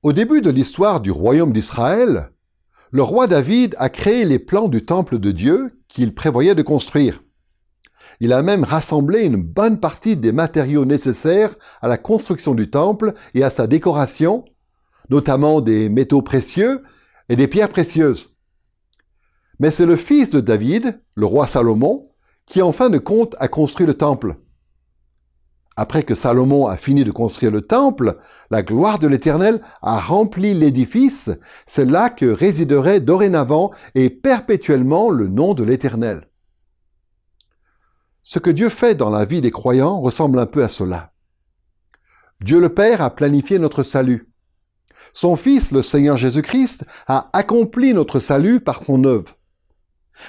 Au début de l'histoire du royaume d'Israël, le roi David a créé les plans du temple de Dieu qu'il prévoyait de construire. Il a même rassemblé une bonne partie des matériaux nécessaires à la construction du temple et à sa décoration, notamment des métaux précieux et des pierres précieuses. Mais c'est le fils de David, le roi Salomon, qui en fin de compte a construit le temple. Après que Salomon a fini de construire le temple, la gloire de l'Éternel a rempli l'édifice. C'est là que résiderait dorénavant et perpétuellement le nom de l'Éternel. Ce que Dieu fait dans la vie des croyants ressemble un peu à cela. Dieu le Père a planifié notre salut. Son Fils, le Seigneur Jésus-Christ, a accompli notre salut par son œuvre.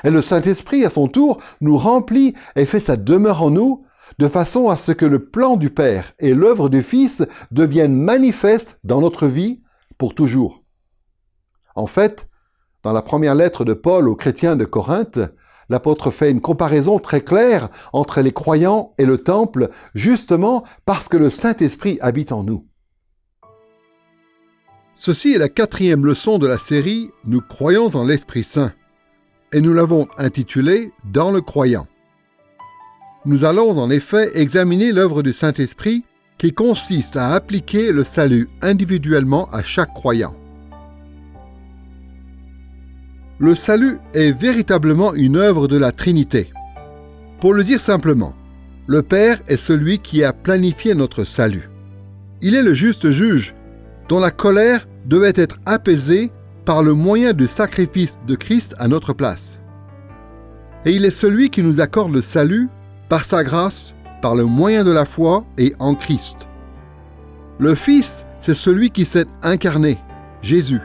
Et le Saint-Esprit, à son tour, nous remplit et fait sa demeure en nous, de façon à ce que le plan du Père et l'œuvre du Fils deviennent manifestes dans notre vie pour toujours. En fait, dans la première lettre de Paul aux chrétiens de Corinthe, l'apôtre fait une comparaison très claire entre les croyants et le temple, justement parce que le Saint-Esprit habite en nous. Ceci est la 4e leçon de la série « Nous croyons en l'Esprit Saint » et nous l'avons intitulée « Dans le croyant ». Nous allons en effet examiner l'œuvre du Saint-Esprit qui consiste à appliquer le salut individuellement à chaque croyant. Le salut est véritablement une œuvre de la Trinité. Pour le dire simplement, le Père est celui qui a planifié notre salut. Il est le juste juge, dont la colère devait être apaisée par le moyen du sacrifice de Christ à notre place. Et il est celui qui nous accorde le salut par sa grâce, par le moyen de la foi et en Christ. Le Fils, c'est celui qui s'est incarné, Jésus.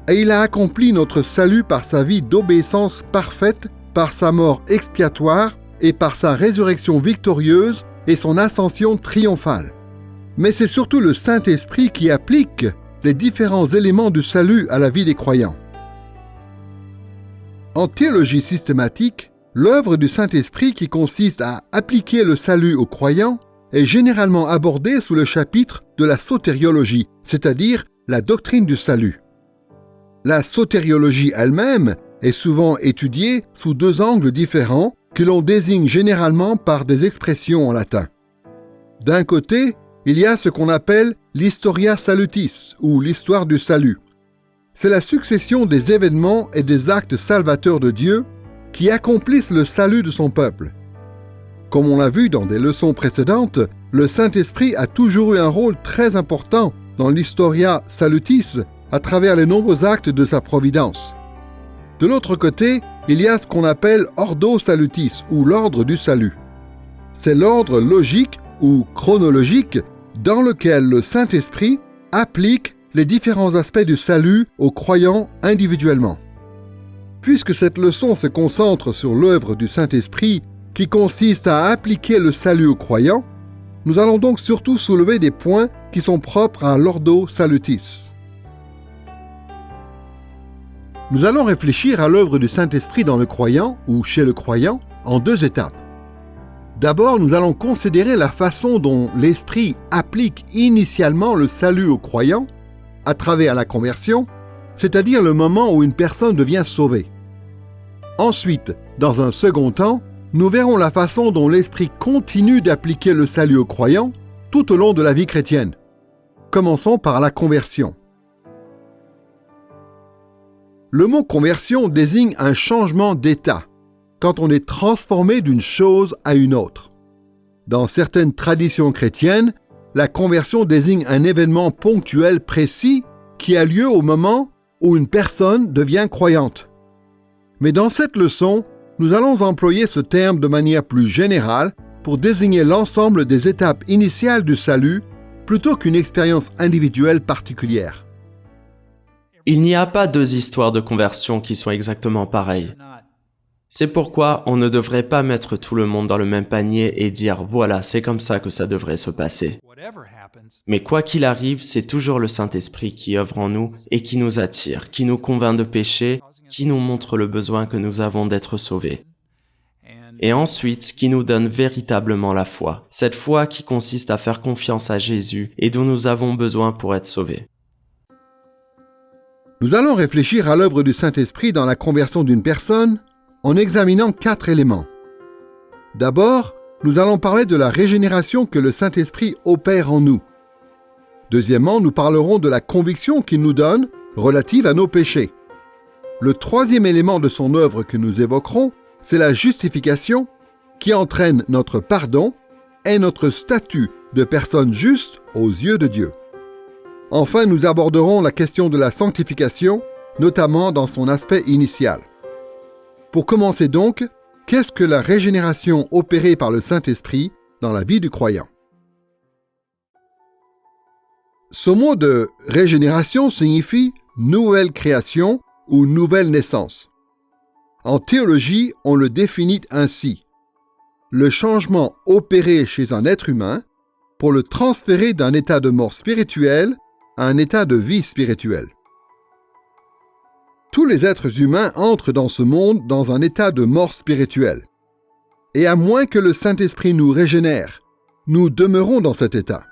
Et il a accompli notre salut par sa vie d'obéissance parfaite, par sa mort expiatoire et par sa résurrection victorieuse et son ascension triomphale. Mais c'est surtout le Saint-Esprit qui applique les différents éléments du salut à la vie des croyants. En théologie systématique, l'œuvre du Saint-Esprit qui consiste à appliquer le salut aux croyants est généralement abordée sous le chapitre de la sotériologie, c'est-à-dire la doctrine du salut. La sotériologie elle-même est souvent étudiée sous 2 angles différents que l'on désigne généralement par des expressions en latin. D'un côté, il y a ce qu'on appelle l'historia salutis, ou l'histoire du salut. C'est la succession des événements et des actes salvateurs de Dieu qui accomplissent le salut de son peuple. Comme on l'a vu dans des leçons précédentes, le Saint-Esprit a toujours eu un rôle très important dans l'historia salutis à travers les nombreux actes de sa providence. De l'autre côté, il y a ce qu'on appelle ordo salutis, ou l'ordre du salut. C'est l'ordre logique ou chronologique dans lequel le Saint-Esprit applique les différents aspects du salut aux croyants individuellement. Puisque cette leçon se concentre sur l'œuvre du Saint-Esprit qui consiste à appliquer le salut aux croyants, nous allons donc surtout soulever des points qui sont propres à l'ordo salutis. Nous allons réfléchir à l'œuvre du Saint-Esprit dans le croyant ou chez le croyant en 2 étapes. D'abord, nous allons considérer la façon dont l'Esprit applique initialement le salut aux croyants à travers la conversion, c'est-à-dire le moment où une personne devient sauvée. Ensuite, dans un second temps, nous verrons la façon dont l'Esprit continue d'appliquer le salut aux croyants tout au long de la vie chrétienne. Commençons par la conversion. Le mot conversion désigne un changement d'état, quand on est transformé d'une chose à une autre. Dans certaines traditions chrétiennes, la conversion désigne un événement ponctuel précis qui a lieu au moment où une personne devient croyante. Mais dans cette leçon, nous allons employer ce terme de manière plus générale pour désigner l'ensemble des étapes initiales du salut plutôt qu'une expérience individuelle particulière. Il n'y a pas 2 histoires de conversion qui sont exactement pareilles. C'est pourquoi on ne devrait pas mettre tout le monde dans le même panier et dire « voilà, c'est comme ça que ça devrait se passer ». Mais quoi qu'il arrive, c'est toujours le Saint-Esprit qui œuvre en nous et qui nous attire, qui nous convainc de péché, qui nous montre le besoin que nous avons d'être sauvés. Et ensuite, qui nous donne véritablement la foi, cette foi qui consiste à faire confiance à Jésus et dont nous avons besoin pour être sauvés. Nous allons réfléchir à l'œuvre du Saint-Esprit dans la conversion d'une personne en examinant 4 éléments. D'abord, nous allons parler de la régénération que le Saint-Esprit opère en nous. Deuxièmement, nous parlerons de la conviction qu'il nous donne relative à nos péchés. Le troisième élément de son œuvre que nous évoquerons, c'est la justification qui entraîne notre pardon et notre statut de personne juste aux yeux de Dieu. Enfin, nous aborderons la question de la sanctification, notamment dans son aspect initial. Pour commencer donc, qu'est-ce que la régénération opérée par le Saint-Esprit dans la vie du croyant? Ce mot de régénération signifie nouvelle création ou nouvelle naissance. En théologie, on le définit ainsi: le changement opéré chez un être humain pour le transférer d'un état de mort spirituelle à un état de vie spirituelle. Tous les êtres humains entrent dans ce monde dans un état de mort spirituelle. Et à moins que le Saint-Esprit nous régénère, nous demeurons dans cet état.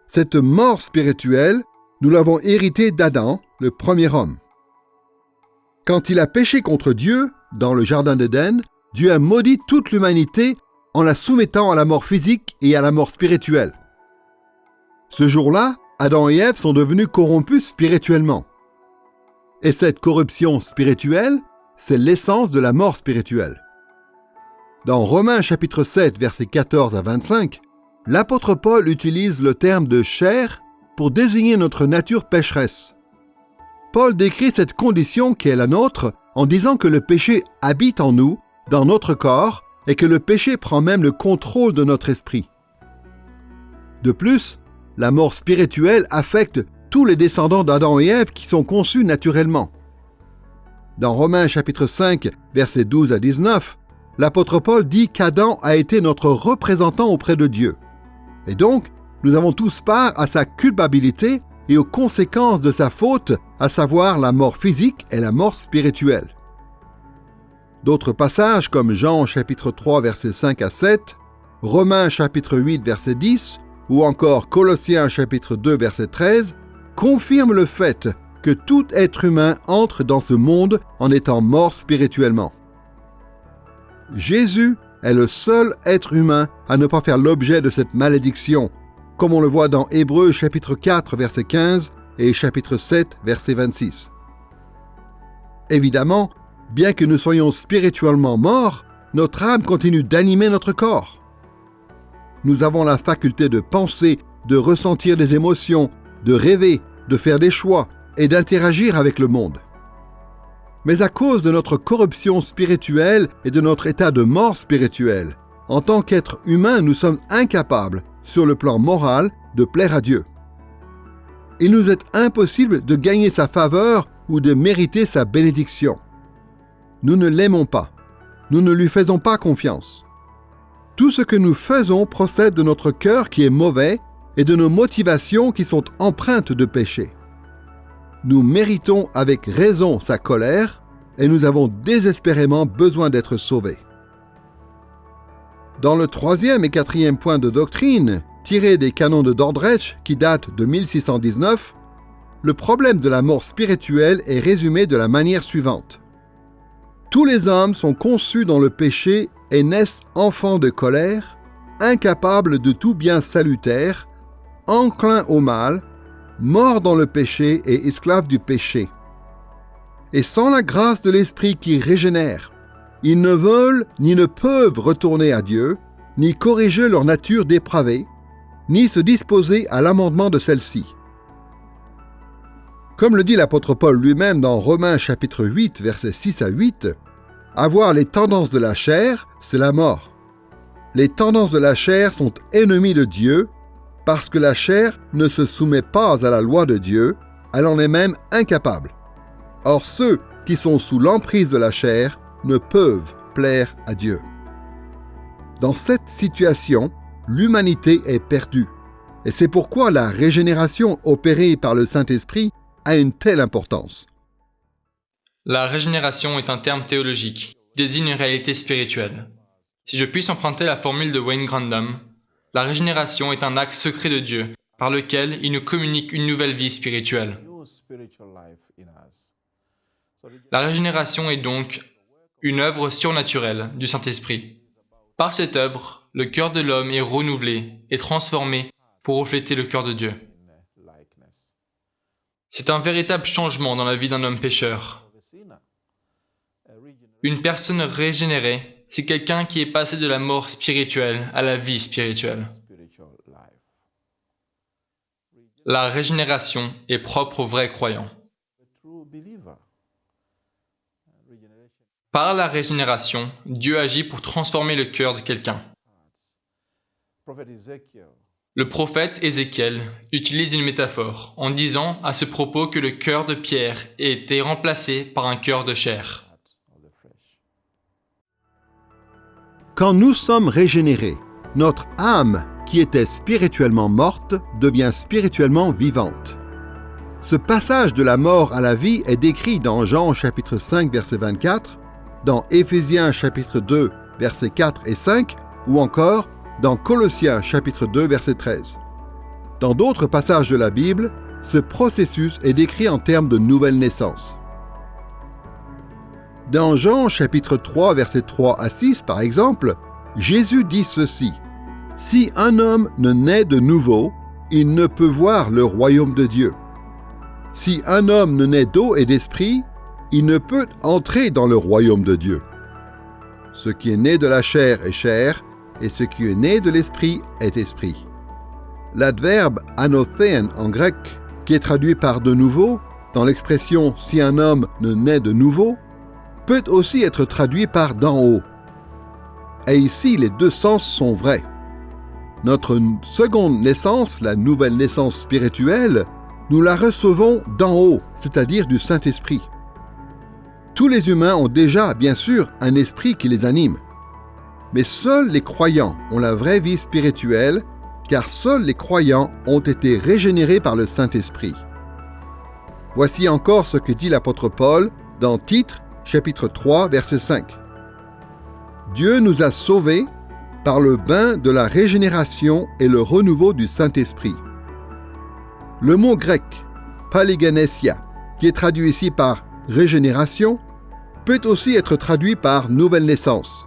Cette mort spirituelle, nous l'avons héritée d'Adam, le premier homme. Quand il a péché contre Dieu, dans le Jardin d'Éden, Dieu a maudit toute l'humanité en la soumettant à la mort physique et à la mort spirituelle. Ce jour-là, Adam et Ève sont devenus corrompus spirituellement. Et cette corruption spirituelle, c'est l'essence de la mort spirituelle. Dans Romains chapitre 7, versets 14 à 25, l'apôtre Paul utilise le terme de chair pour désigner notre nature pécheresse. Paul décrit cette condition qui est la nôtre en disant que le péché habite en nous, dans notre corps, et que le péché prend même le contrôle de notre esprit. De plus, la mort spirituelle affecte tous les descendants d'Adam et Ève qui sont conçus naturellement. Dans Romains chapitre 5, versets 12 à 19, l'apôtre Paul dit qu'Adam a été notre représentant auprès de Dieu. Et donc, nous avons tous part à sa culpabilité et aux conséquences de sa faute, à savoir la mort physique et la mort spirituelle. D'autres passages comme Jean chapitre 3 versets 5 à 7, Romains chapitre 8 verset 10 ou encore Colossiens chapitre 2 verset 13 confirment le fait que tout être humain entre dans ce monde en étant mort spirituellement. Jésus est le seul être humain à ne pas faire l'objet de cette malédiction, comme on le voit dans Hébreux chapitre 4 verset 15 et chapitre 7 verset 26. Évidemment, bien que nous soyons spirituellement morts, notre âme continue d'animer notre corps. Nous avons la faculté de penser, de ressentir des émotions, de rêver, de faire des choix et d'interagir avec le monde. Mais à cause de notre corruption spirituelle et de notre état de mort spirituelle, en tant qu'être humain, nous sommes incapables, sur le plan moral, de plaire à Dieu. Il nous est impossible de gagner sa faveur ou de mériter sa bénédiction. Nous ne l'aimons pas. Nous ne lui faisons pas confiance. Tout ce que nous faisons procède de notre cœur qui est mauvais et de nos motivations qui sont empreintes de péché. Nous méritons avec raison sa colère et nous avons désespérément besoin d'être sauvés. Dans le 3e et 4e point de doctrine, tiré des canons de Dordrecht qui datent de 1619, le problème de la mort spirituelle est résumé de la manière suivante. Tous les hommes sont conçus dans le péché et naissent enfants de colère, incapables de tout bien salutaire, enclins au mal, morts dans le péché et esclaves du péché. Et sans la grâce de l'Esprit qui régénère, ils ne veulent ni ne peuvent retourner à Dieu, ni corriger leur nature dépravée, ni se disposer à l'amendement de celle-ci. Comme le dit l'apôtre Paul lui-même dans Romains chapitre 8, versets 6 à 8, avoir les tendances de la chair, c'est la mort. Les tendances de la chair sont ennemies de Dieu, parce que la chair ne se soumet pas à la loi de Dieu, elle en est même incapable. Or ceux qui sont sous l'emprise de la chair ne peuvent plaire à Dieu. Dans cette situation, l'humanité est perdue, et c'est pourquoi la régénération opérée par le Saint-Esprit a une telle importance. La régénération est un terme théologique, qui désigne une réalité spirituelle. Si je puis emprunter la formule de Wayne Grandin, la régénération est un acte secret de Dieu, par lequel il nous communique une nouvelle vie spirituelle. La régénération est donc une œuvre surnaturelle du Saint-Esprit. Par cette œuvre, le cœur de l'homme est renouvelé et transformé pour refléter le cœur de Dieu. C'est un véritable changement dans la vie d'un homme pécheur. Une personne régénérée, c'est quelqu'un qui est passé de la mort spirituelle à la vie spirituelle. La régénération est propre aux vrais croyants. Par la régénération, Dieu agit pour transformer le cœur de quelqu'un. Le prophète Ézéchiel utilise une métaphore en disant à ce propos que le cœur de pierre a été remplacé par un cœur de chair. Quand nous sommes régénérés, notre âme, qui était spirituellement morte, devient spirituellement vivante. Ce passage de la mort à la vie est décrit dans Jean chapitre 5, verset 24, dans Éphésiens chapitre 2, versets 4 et 5, ou encore dans Colossiens chapitre 2, verset 13. Dans d'autres passages de la Bible, ce processus est décrit en termes de nouvelle naissance. Dans Jean chapitre 3, versets 3 à 6, par exemple, Jésus dit ceci: « Si un homme ne naît de nouveau, il ne peut voir le royaume de Dieu. Si un homme ne naît d'eau et d'esprit, il ne peut entrer dans le royaume de Dieu. Ce qui est né de la chair est chair, et ce qui est né de l'esprit est esprit. » L'adverbe anothéen en grec, qui est traduit par de nouveau, dans l'expression « si un homme ne naît de nouveau », peut aussi être traduit par d'en haut. Et ici, les deux sens sont vrais. Notre seconde naissance, la nouvelle naissance spirituelle, nous la recevons d'en haut, c'est-à-dire du Saint-Esprit. Tous les humains ont déjà, bien sûr, un esprit qui les anime. Mais seuls les croyants ont la vraie vie spirituelle, car seuls les croyants ont été régénérés par le Saint-Esprit. Voici encore ce que dit l'apôtre Paul dans Tite, chapitre 3, verset 5. « Dieu nous a sauvés par le bain de la régénération et le renouveau du Saint-Esprit. » Le mot grec « palingenesia », qui est traduit ici par « régénération », peut aussi être traduit par « nouvelle naissance ».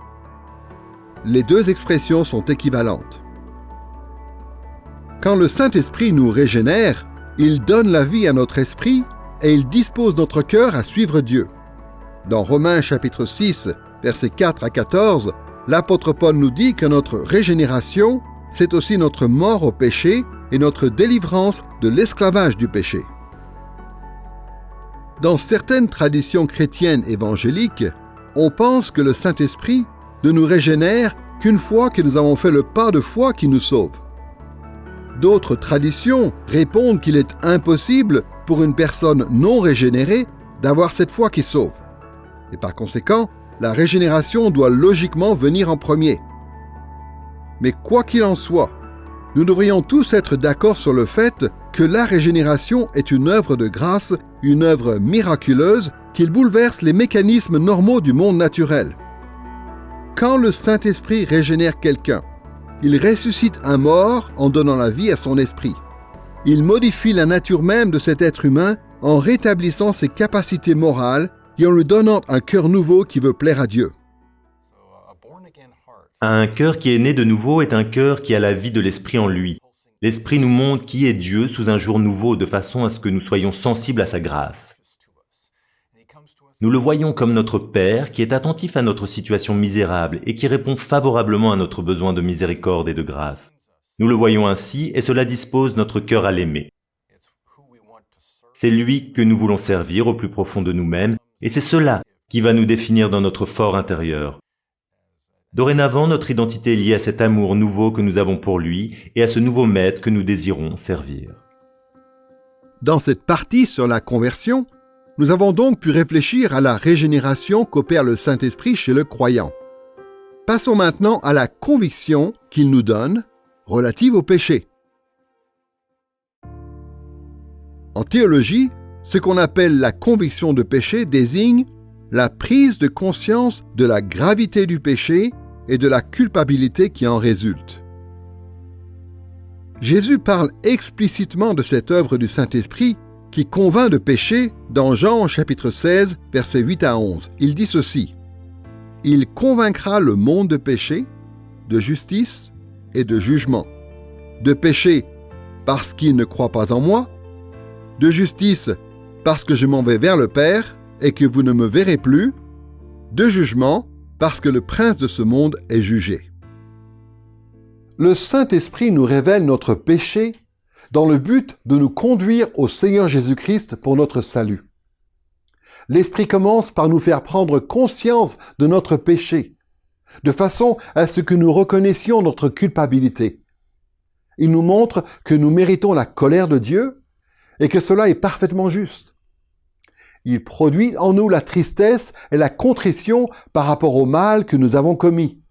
Les deux expressions sont équivalentes. Quand le Saint-Esprit nous régénère, il donne la vie à notre esprit et il dispose notre cœur à suivre Dieu. Dans Romains chapitre 6, versets 4 à 14, l'apôtre Paul nous dit que notre régénération, c'est aussi notre mort au péché et notre délivrance de l'esclavage du péché. Dans certaines traditions chrétiennes évangéliques, on pense que le Saint-Esprit ne nous régénère qu'une fois que nous avons fait le pas de foi qui nous sauve. D'autres traditions répondent qu'il est impossible pour une personne non régénérée d'avoir cette foi qui sauve. Et par conséquent, la régénération doit logiquement venir en premier. Mais quoi qu'il en soit, nous devrions tous être d'accord sur le fait que la régénération est une œuvre de grâce, une œuvre miraculeuse qui bouleverse les mécanismes normaux du monde naturel. Quand le Saint-Esprit régénère quelqu'un, il ressuscite un mort en donnant la vie à son esprit. Il modifie la nature même de cet être humain en rétablissant ses capacités morales et en lui donnant un cœur nouveau qui veut plaire à Dieu. Un cœur qui est né de nouveau est un cœur qui a la vie de l'Esprit en lui. L'Esprit nous montre qui est Dieu sous un jour nouveau de façon à ce que nous soyons sensibles à sa grâce. Nous le voyons comme notre Père qui est attentif à notre situation misérable et qui répond favorablement à notre besoin de miséricorde et de grâce. Nous le voyons ainsi et cela dispose notre cœur à l'aimer. C'est lui que nous voulons servir au plus profond de nous-mêmes et c'est cela qui va nous définir dans notre fort intérieur. Dorénavant, notre identité est liée à cet amour nouveau que nous avons pour lui et à ce nouveau maître que nous désirons servir. Dans cette partie sur la conversion, nous avons donc pu réfléchir à la régénération qu'opère le Saint-Esprit chez le croyant. Passons maintenant à la conviction qu'il nous donne relative au péché. En théologie, ce qu'on appelle la conviction de péché désigne la prise de conscience de la gravité du péché et de la culpabilité qui en résulte. Jésus parle explicitement de cette œuvre du Saint-Esprit qui convainc de péché dans Jean chapitre 16, versets 8 à 11. Il dit ceci: « Il convaincra le monde de péché, de justice et de jugement. De péché, parce qu'il ne croit pas en moi. De justice, parce que je m'en vais vers le Père et que vous ne me verrez plus. De jugement, parce que le prince de ce monde est jugé. » Le Saint-Esprit nous révèle notre péché dans le but de nous conduire au Seigneur Jésus-Christ pour notre salut. L'Esprit commence par nous faire prendre conscience de notre péché, de façon à ce que nous reconnaissions notre culpabilité. Il nous montre que nous méritons la colère de Dieu et que cela est parfaitement juste. Il produit en nous la tristesse et la contrition par rapport au mal que nous avons commis.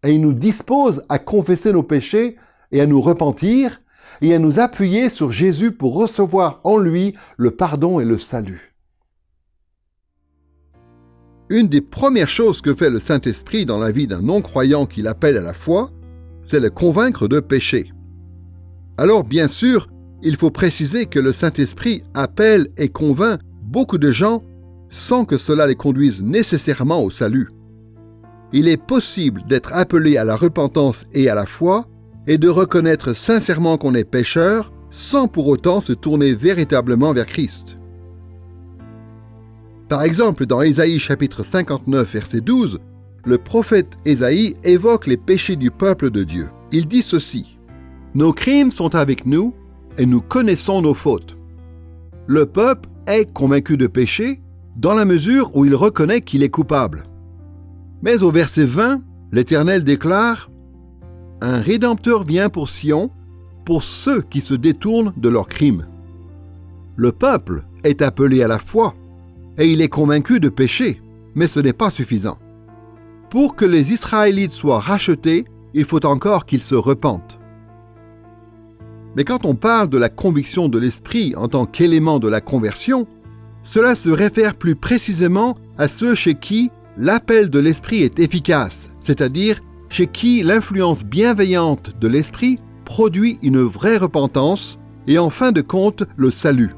Et il nous dispose à confesser nos péchés et à nous repentir et à nous appuyer sur Jésus pour recevoir en lui le pardon et le salut. Une des premières choses que fait le Saint-Esprit dans la vie d'un non-croyant qu'il appelle à la foi, c'est le convaincre de péché. Alors, bien sûr, il faut préciser que le Saint-Esprit appelle et convainc beaucoup de gens sans que cela les conduise nécessairement au salut. Il est possible d'être appelé à la repentance et à la foi et de reconnaître sincèrement qu'on est pécheur sans pour autant se tourner véritablement vers Christ. Par exemple, dans Ésaïe chapitre 59, verset 12, le prophète Ésaïe évoque les péchés du peuple de Dieu. Il dit ceci: « Nos crimes sont avec nous et nous connaissons nos fautes. » Le peuple est convaincu de péché dans la mesure où il reconnaît qu'il est coupable. Mais au verset 20, l'Éternel déclare: « Un Rédempteur vient pour Sion, pour ceux qui se détournent de leurs crimes. » Le peuple est appelé à la foi et il est convaincu de péché, mais ce n'est pas suffisant. Pour que les Israélites soient rachetés, il faut encore qu'ils se repentent. Mais quand on parle de la conviction de l'esprit en tant qu'élément de la conversion, cela se réfère plus précisément à ceux chez qui l'appel de l'esprit est efficace, c'est-à-dire chez qui l'influence bienveillante de l'esprit produit une vraie repentance et en fin de compte le salut.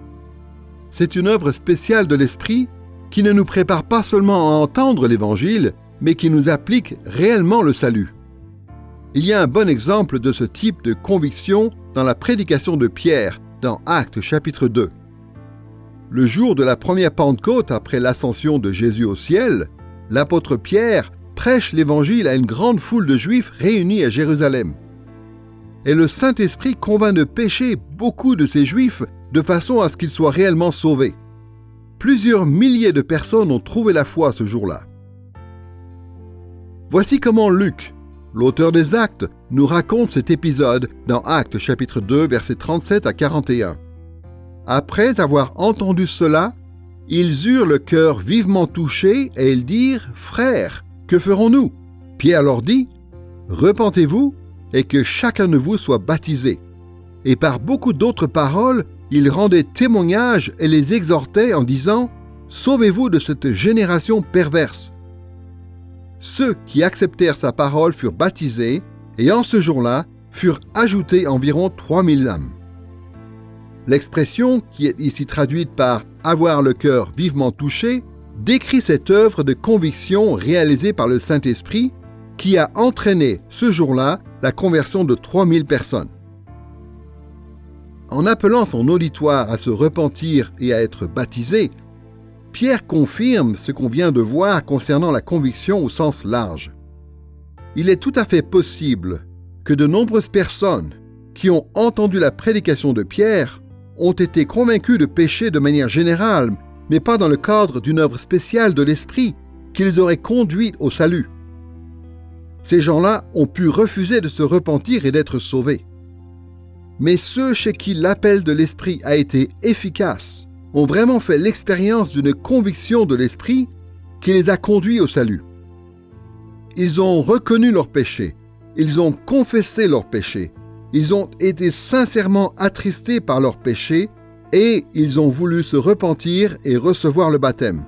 C'est une œuvre spéciale de l'esprit qui ne nous prépare pas seulement à entendre l'Évangile, mais qui nous applique réellement le salut. Il y a un bon exemple de ce type de conviction dans la prédication de Pierre, dans Actes chapitre 2. Le jour de la première Pentecôte après l'ascension de Jésus au ciel, l'apôtre Pierre prêche l'Évangile à une grande foule de Juifs réunis à Jérusalem. Et le Saint-Esprit convainc de péché beaucoup de ces Juifs de façon à ce qu'ils soient réellement sauvés. Plusieurs milliers de personnes ont trouvé la foi ce jour-là. Voici comment Luc, l'auteur des Actes, nous raconte cet épisode dans Actes chapitre 2, versets 37 à 41. Après avoir entendu cela, ils eurent le cœur vivement touché et ils dirent: « Frères, que ferons-nous » Pierre leur dit: « Repentez-vous et que chacun de vous soit baptisé. » Et par beaucoup d'autres paroles, il rendait témoignage et les exhortait en disant: « Sauvez-vous de cette génération perverse. » Ceux qui acceptèrent sa parole furent baptisés, et en ce jour-là furent ajoutés environ 3000 âmes. L'expression, qui est ici traduite par « avoir le cœur vivement touché », décrit cette œuvre de conviction réalisée par le Saint-Esprit qui a entraîné ce jour-là la conversion de 3000 personnes. En appelant son auditoire à se repentir et à être baptisé, Pierre confirme ce qu'on vient de voir concernant la conviction au sens large. Il est tout à fait possible que de nombreuses personnes qui ont entendu la prédication de Pierre ont été convaincus de péché de manière générale, mais pas dans le cadre d'une œuvre spéciale de l'Esprit qui les aurait conduits au salut. Ces gens-là ont pu refuser de se repentir et d'être sauvés. Mais ceux chez qui l'appel de l'Esprit a été efficace ont vraiment fait l'expérience d'une conviction de l'Esprit qui les a conduits au salut. Ils ont reconnu leurs péchés, ils ont confessé leurs péchés, ils ont été sincèrement attristés par leurs péchés et ils ont voulu se repentir et recevoir le baptême.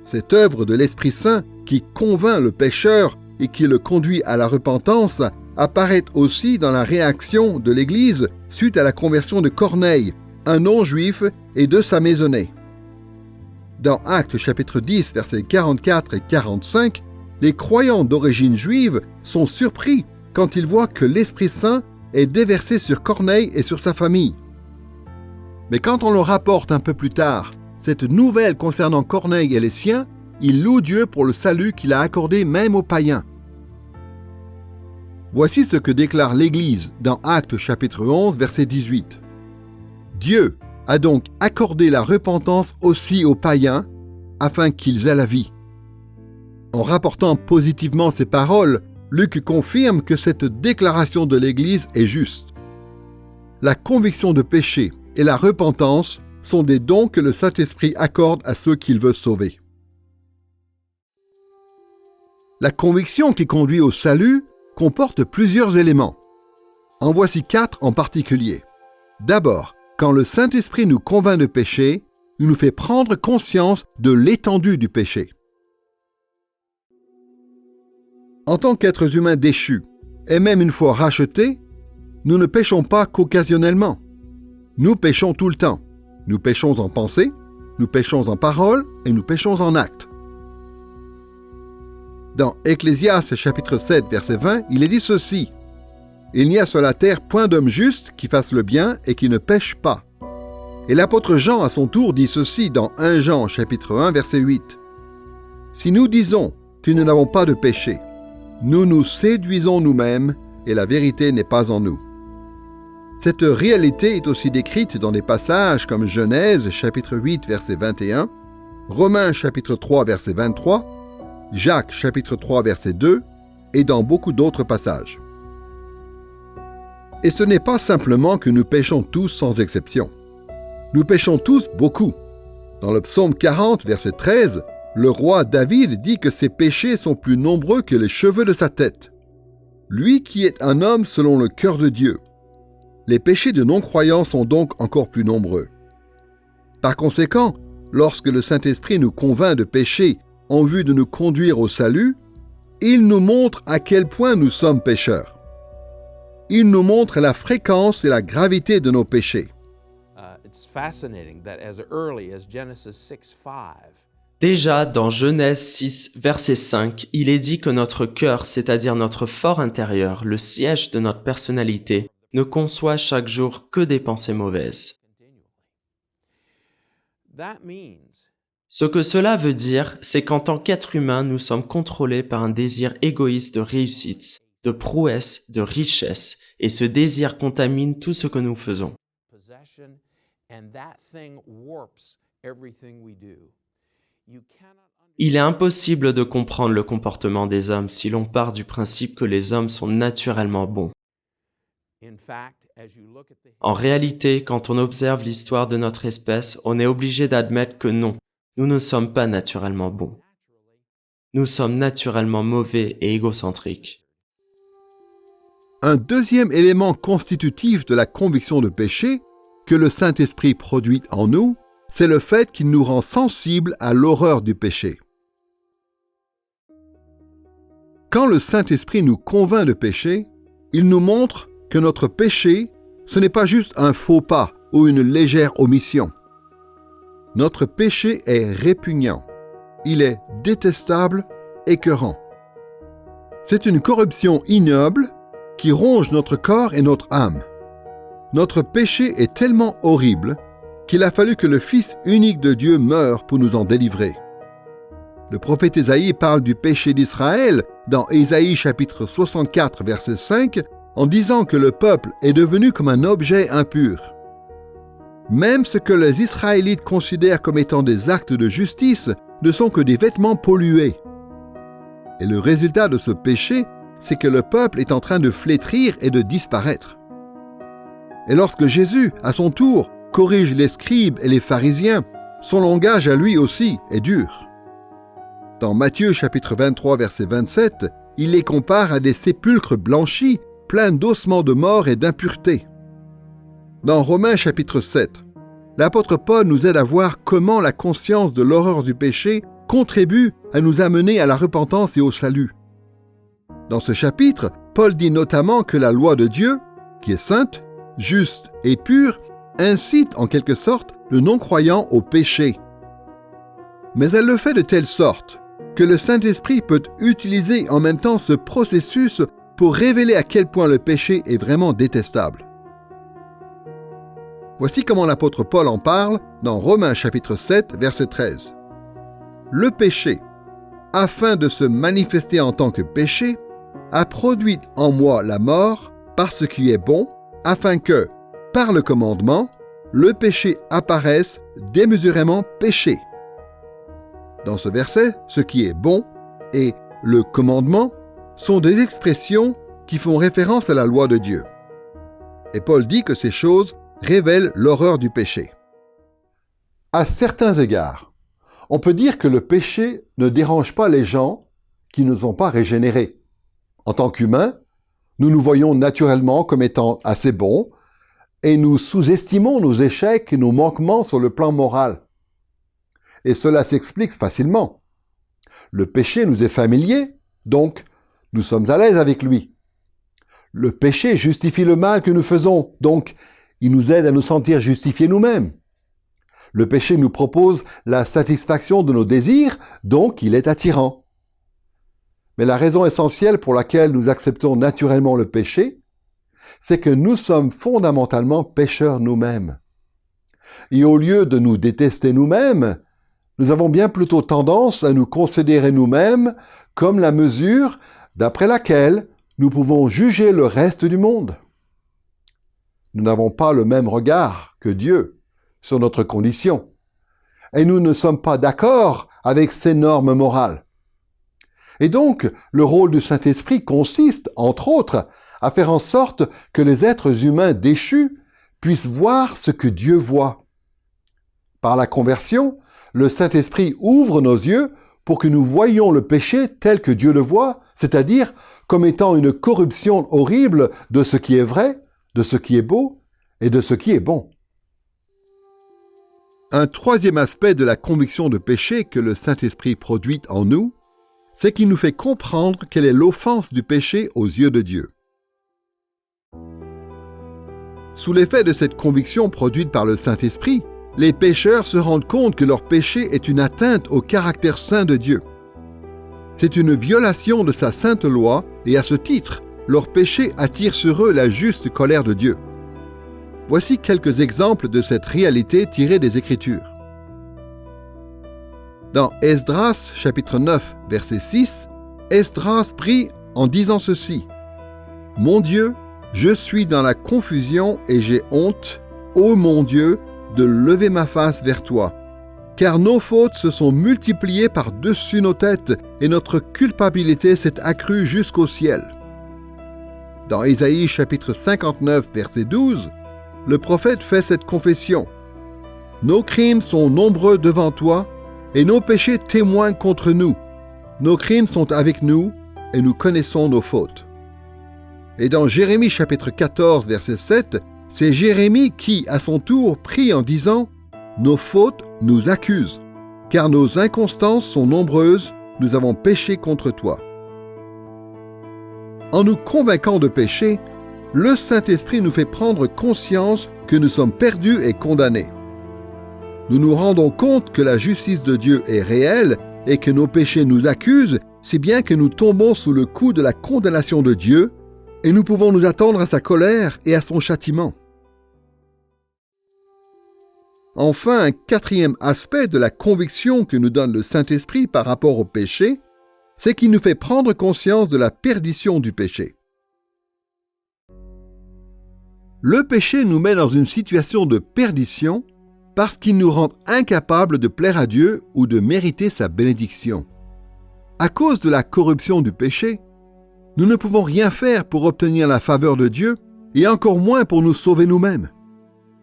Cette œuvre de l'Esprit Saint qui convainc le pécheur et qui le conduit à la repentance apparaît aussi dans la réaction de l'Église suite à la conversion de Corneille, un non-juif et de sa maisonnée. Dans Actes chapitre 10, versets 44 et 45, les croyants d'origine juive sont surpris quand ils voient que l'Esprit Saint est déversé sur Corneille et sur sa famille. Mais quand on leur rapporte un peu plus tard cette nouvelle concernant Corneille et les siens, ils louent Dieu pour le salut qu'il a accordé même aux païens. Voici ce que déclare l'Église dans Actes chapitre 11, verset 18. Dieu a donc accordé la repentance aussi aux païens, afin qu'ils aient la vie. En rapportant positivement ces paroles, Luc confirme que cette déclaration de l'Église est juste. La conviction de péché et la repentance sont des dons que le Saint-Esprit accorde à ceux qu'il veut sauver. La conviction qui conduit au salut comporte plusieurs éléments. En voici 4 en particulier. D'abord, quand le Saint-Esprit nous convainc de péché, il nous fait prendre conscience de l'étendue du péché. En tant qu'êtres humains déchus, et même une fois rachetés, nous ne péchons pas qu'occasionnellement. Nous péchons tout le temps. Nous péchons en pensée, nous péchons en parole et nous péchons en acte. Dans Ecclésiaste chapitre 7, verset 20, il est dit ceci: « Il n'y a sur la terre point d'homme juste qui fasse le bien et qui ne pêche pas. » Et l'apôtre Jean à son tour dit ceci dans 1 Jean chapitre 1, verset 8. « Si nous disons que nous n'avons pas de péché, nous nous séduisons nous-mêmes et la vérité n'est pas en nous. » Cette réalité est aussi décrite dans des passages comme Genèse chapitre 8, verset 21, Romains chapitre 3, verset 23, Jacques chapitre 3, verset 2 et dans beaucoup d'autres passages. Et ce n'est pas simplement que nous péchons tous sans exception. Nous péchons tous beaucoup. Dans le psaume 40, verset 13, le roi David dit que ses péchés sont plus nombreux que les cheveux de sa tête. Lui qui est un homme selon le cœur de Dieu. Les péchés de non-croyants sont donc encore plus nombreux. Par conséquent, lorsque le Saint-Esprit nous convainc de pécher en vue de nous conduire au salut, il nous montre à quel point nous sommes pécheurs. Il nous montre la fréquence et la gravité de nos péchés. Déjà, dans Genèse 6, verset 5, il est dit que notre cœur, c'est-à-dire notre fort intérieur, le siège de notre personnalité, ne conçoit chaque jour que des pensées mauvaises. Ce que cela veut dire, c'est qu'en tant qu'être humain, nous sommes contrôlés par un désir égoïste de réussite, de prouesse, de richesse, et ce désir contamine tout ce que nous faisons. Il est impossible de comprendre le comportement des hommes si l'on part du principe que les hommes sont naturellement bons. En réalité, quand on observe l'histoire de notre espèce, on est obligé d'admettre que non, nous ne sommes pas naturellement bons. Nous sommes naturellement mauvais et égocentriques. Un deuxième élément constitutif de la conviction de péché que le Saint-Esprit produit en nous, c'est le fait qu'il nous rend sensibles à l'horreur du péché. Quand le Saint-Esprit nous convainc de péché, il nous montre que notre péché, ce n'est pas juste un faux pas ou une légère omission. Notre péché est répugnant. Il est détestable, écœurant. C'est une corruption ignoble qui ronge notre corps et notre âme. Notre péché est tellement horrible qu'il a fallu que le Fils unique de Dieu meure pour nous en délivrer. Le prophète Ésaïe parle du péché d'Israël dans Ésaïe chapitre 64, verset 5, en disant que le peuple est devenu comme un objet impur. Même ce que les Israélites considèrent comme étant des actes de justice ne sont que des vêtements pollués. Et le résultat de ce péché, c'est que le peuple est en train de flétrir et de disparaître. Et lorsque Jésus, à son tour, corrige les scribes et les pharisiens, son langage à lui aussi est dur. Dans Matthieu chapitre 23, verset 27, il les compare à des sépulcres blanchis, pleins d'ossements de mort et d'impureté. Dans Romains chapitre 7, l'apôtre Paul nous aide à voir comment la conscience de l'horreur du péché contribue à nous amener à la repentance et au salut. Dans ce chapitre, Paul dit notamment que la loi de Dieu, qui est sainte, juste et pure, incite en quelque sorte le non-croyant au péché. Mais elle le fait de telle sorte que le Saint-Esprit peut utiliser en même temps ce processus pour révéler à quel point le péché est vraiment détestable. Voici comment l'apôtre Paul en parle dans Romains chapitre 7, verset 13. Le péché, afin de se manifester en tant que péché, a produit en moi la mort par ce qui est bon, afin que, par le commandement, le péché apparaisse démesurément péché. Dans ce verset, ce qui est bon et le commandement sont des expressions qui font référence à la loi de Dieu. Et Paul dit que ces choses révèlent l'horreur du péché. À certains égards, on peut dire que le péché ne dérange pas les gens qui ne sont pas régénérés. En tant qu'humains, nous nous voyons naturellement comme étant assez bons et nous sous-estimons nos échecs et nos manquements sur le plan moral. Et cela s'explique facilement. Le péché nous est familier, donc nous sommes à l'aise avec lui. Le péché justifie le mal que nous faisons, donc il nous aide à nous sentir justifiés nous-mêmes. Le péché nous propose la satisfaction de nos désirs, donc il est attirant. Mais la raison essentielle pour laquelle nous acceptons naturellement le péché, c'est que nous sommes fondamentalement pécheurs nous-mêmes. Et au lieu de nous détester nous-mêmes, nous avons bien plutôt tendance à nous considérer nous-mêmes comme la mesure d'après laquelle nous pouvons juger le reste du monde. Nous n'avons pas le même regard que Dieu sur notre condition, et nous ne sommes pas d'accord avec ses normes morales. Et donc, le rôle du Saint-Esprit consiste, entre autres, à faire en sorte que les êtres humains déchus puissent voir ce que Dieu voit. Par la conversion, le Saint-Esprit ouvre nos yeux pour que nous voyions le péché tel que Dieu le voit, c'est-à-dire comme étant une corruption horrible de ce qui est vrai, de ce qui est beau et de ce qui est bon. Un troisième aspect de la conviction de péché que le Saint-Esprit produit en nous, c'est qu'il nous fait comprendre quelle est l'offense du péché aux yeux de Dieu. Sous l'effet de cette conviction produite par le Saint-Esprit, les pécheurs se rendent compte que leur péché est une atteinte au caractère saint de Dieu. C'est une violation de sa sainte loi et à ce titre, leur péché attire sur eux la juste colère de Dieu. Voici quelques exemples de cette réalité tirée des Écritures. Dans Esdras, chapitre 9, verset 6, Esdras prie en disant ceci: « Mon Dieu, je suis dans la confusion et j'ai honte, ô mon Dieu, de lever ma face vers toi. Car nos fautes se sont multipliées par-dessus nos têtes et notre culpabilité s'est accrue jusqu'au ciel. » Dans Ésaïe chapitre 59, verset 12, le prophète fait cette confession: « Nos crimes sont nombreux devant toi, et nos péchés témoignent contre nous. Nos crimes sont avec nous, et nous connaissons nos fautes. » Et dans Jérémie chapitre 14, verset 7, c'est Jérémie qui, à son tour, prie en disant: « Nos fautes nous accusent, car nos inconstances sont nombreuses, nous avons péché contre toi. » En nous convainquant de péché, le Saint-Esprit nous fait prendre conscience que nous sommes perdus et condamnés. Nous nous rendons compte que la justice de Dieu est réelle et que nos péchés nous accusent, si bien que nous tombons sous le coup de la condamnation de Dieu et nous pouvons nous attendre à sa colère et à son châtiment. Enfin, un quatrième aspect de la conviction que nous donne le Saint-Esprit par rapport au péché, c'est qu'il nous fait prendre conscience de la perdition du péché. Le péché nous met dans une situation de perdition parce qu'il nous rend incapables de plaire à Dieu ou de mériter sa bénédiction. À cause de la corruption du péché, nous ne pouvons rien faire pour obtenir la faveur de Dieu et encore moins pour nous sauver nous-mêmes.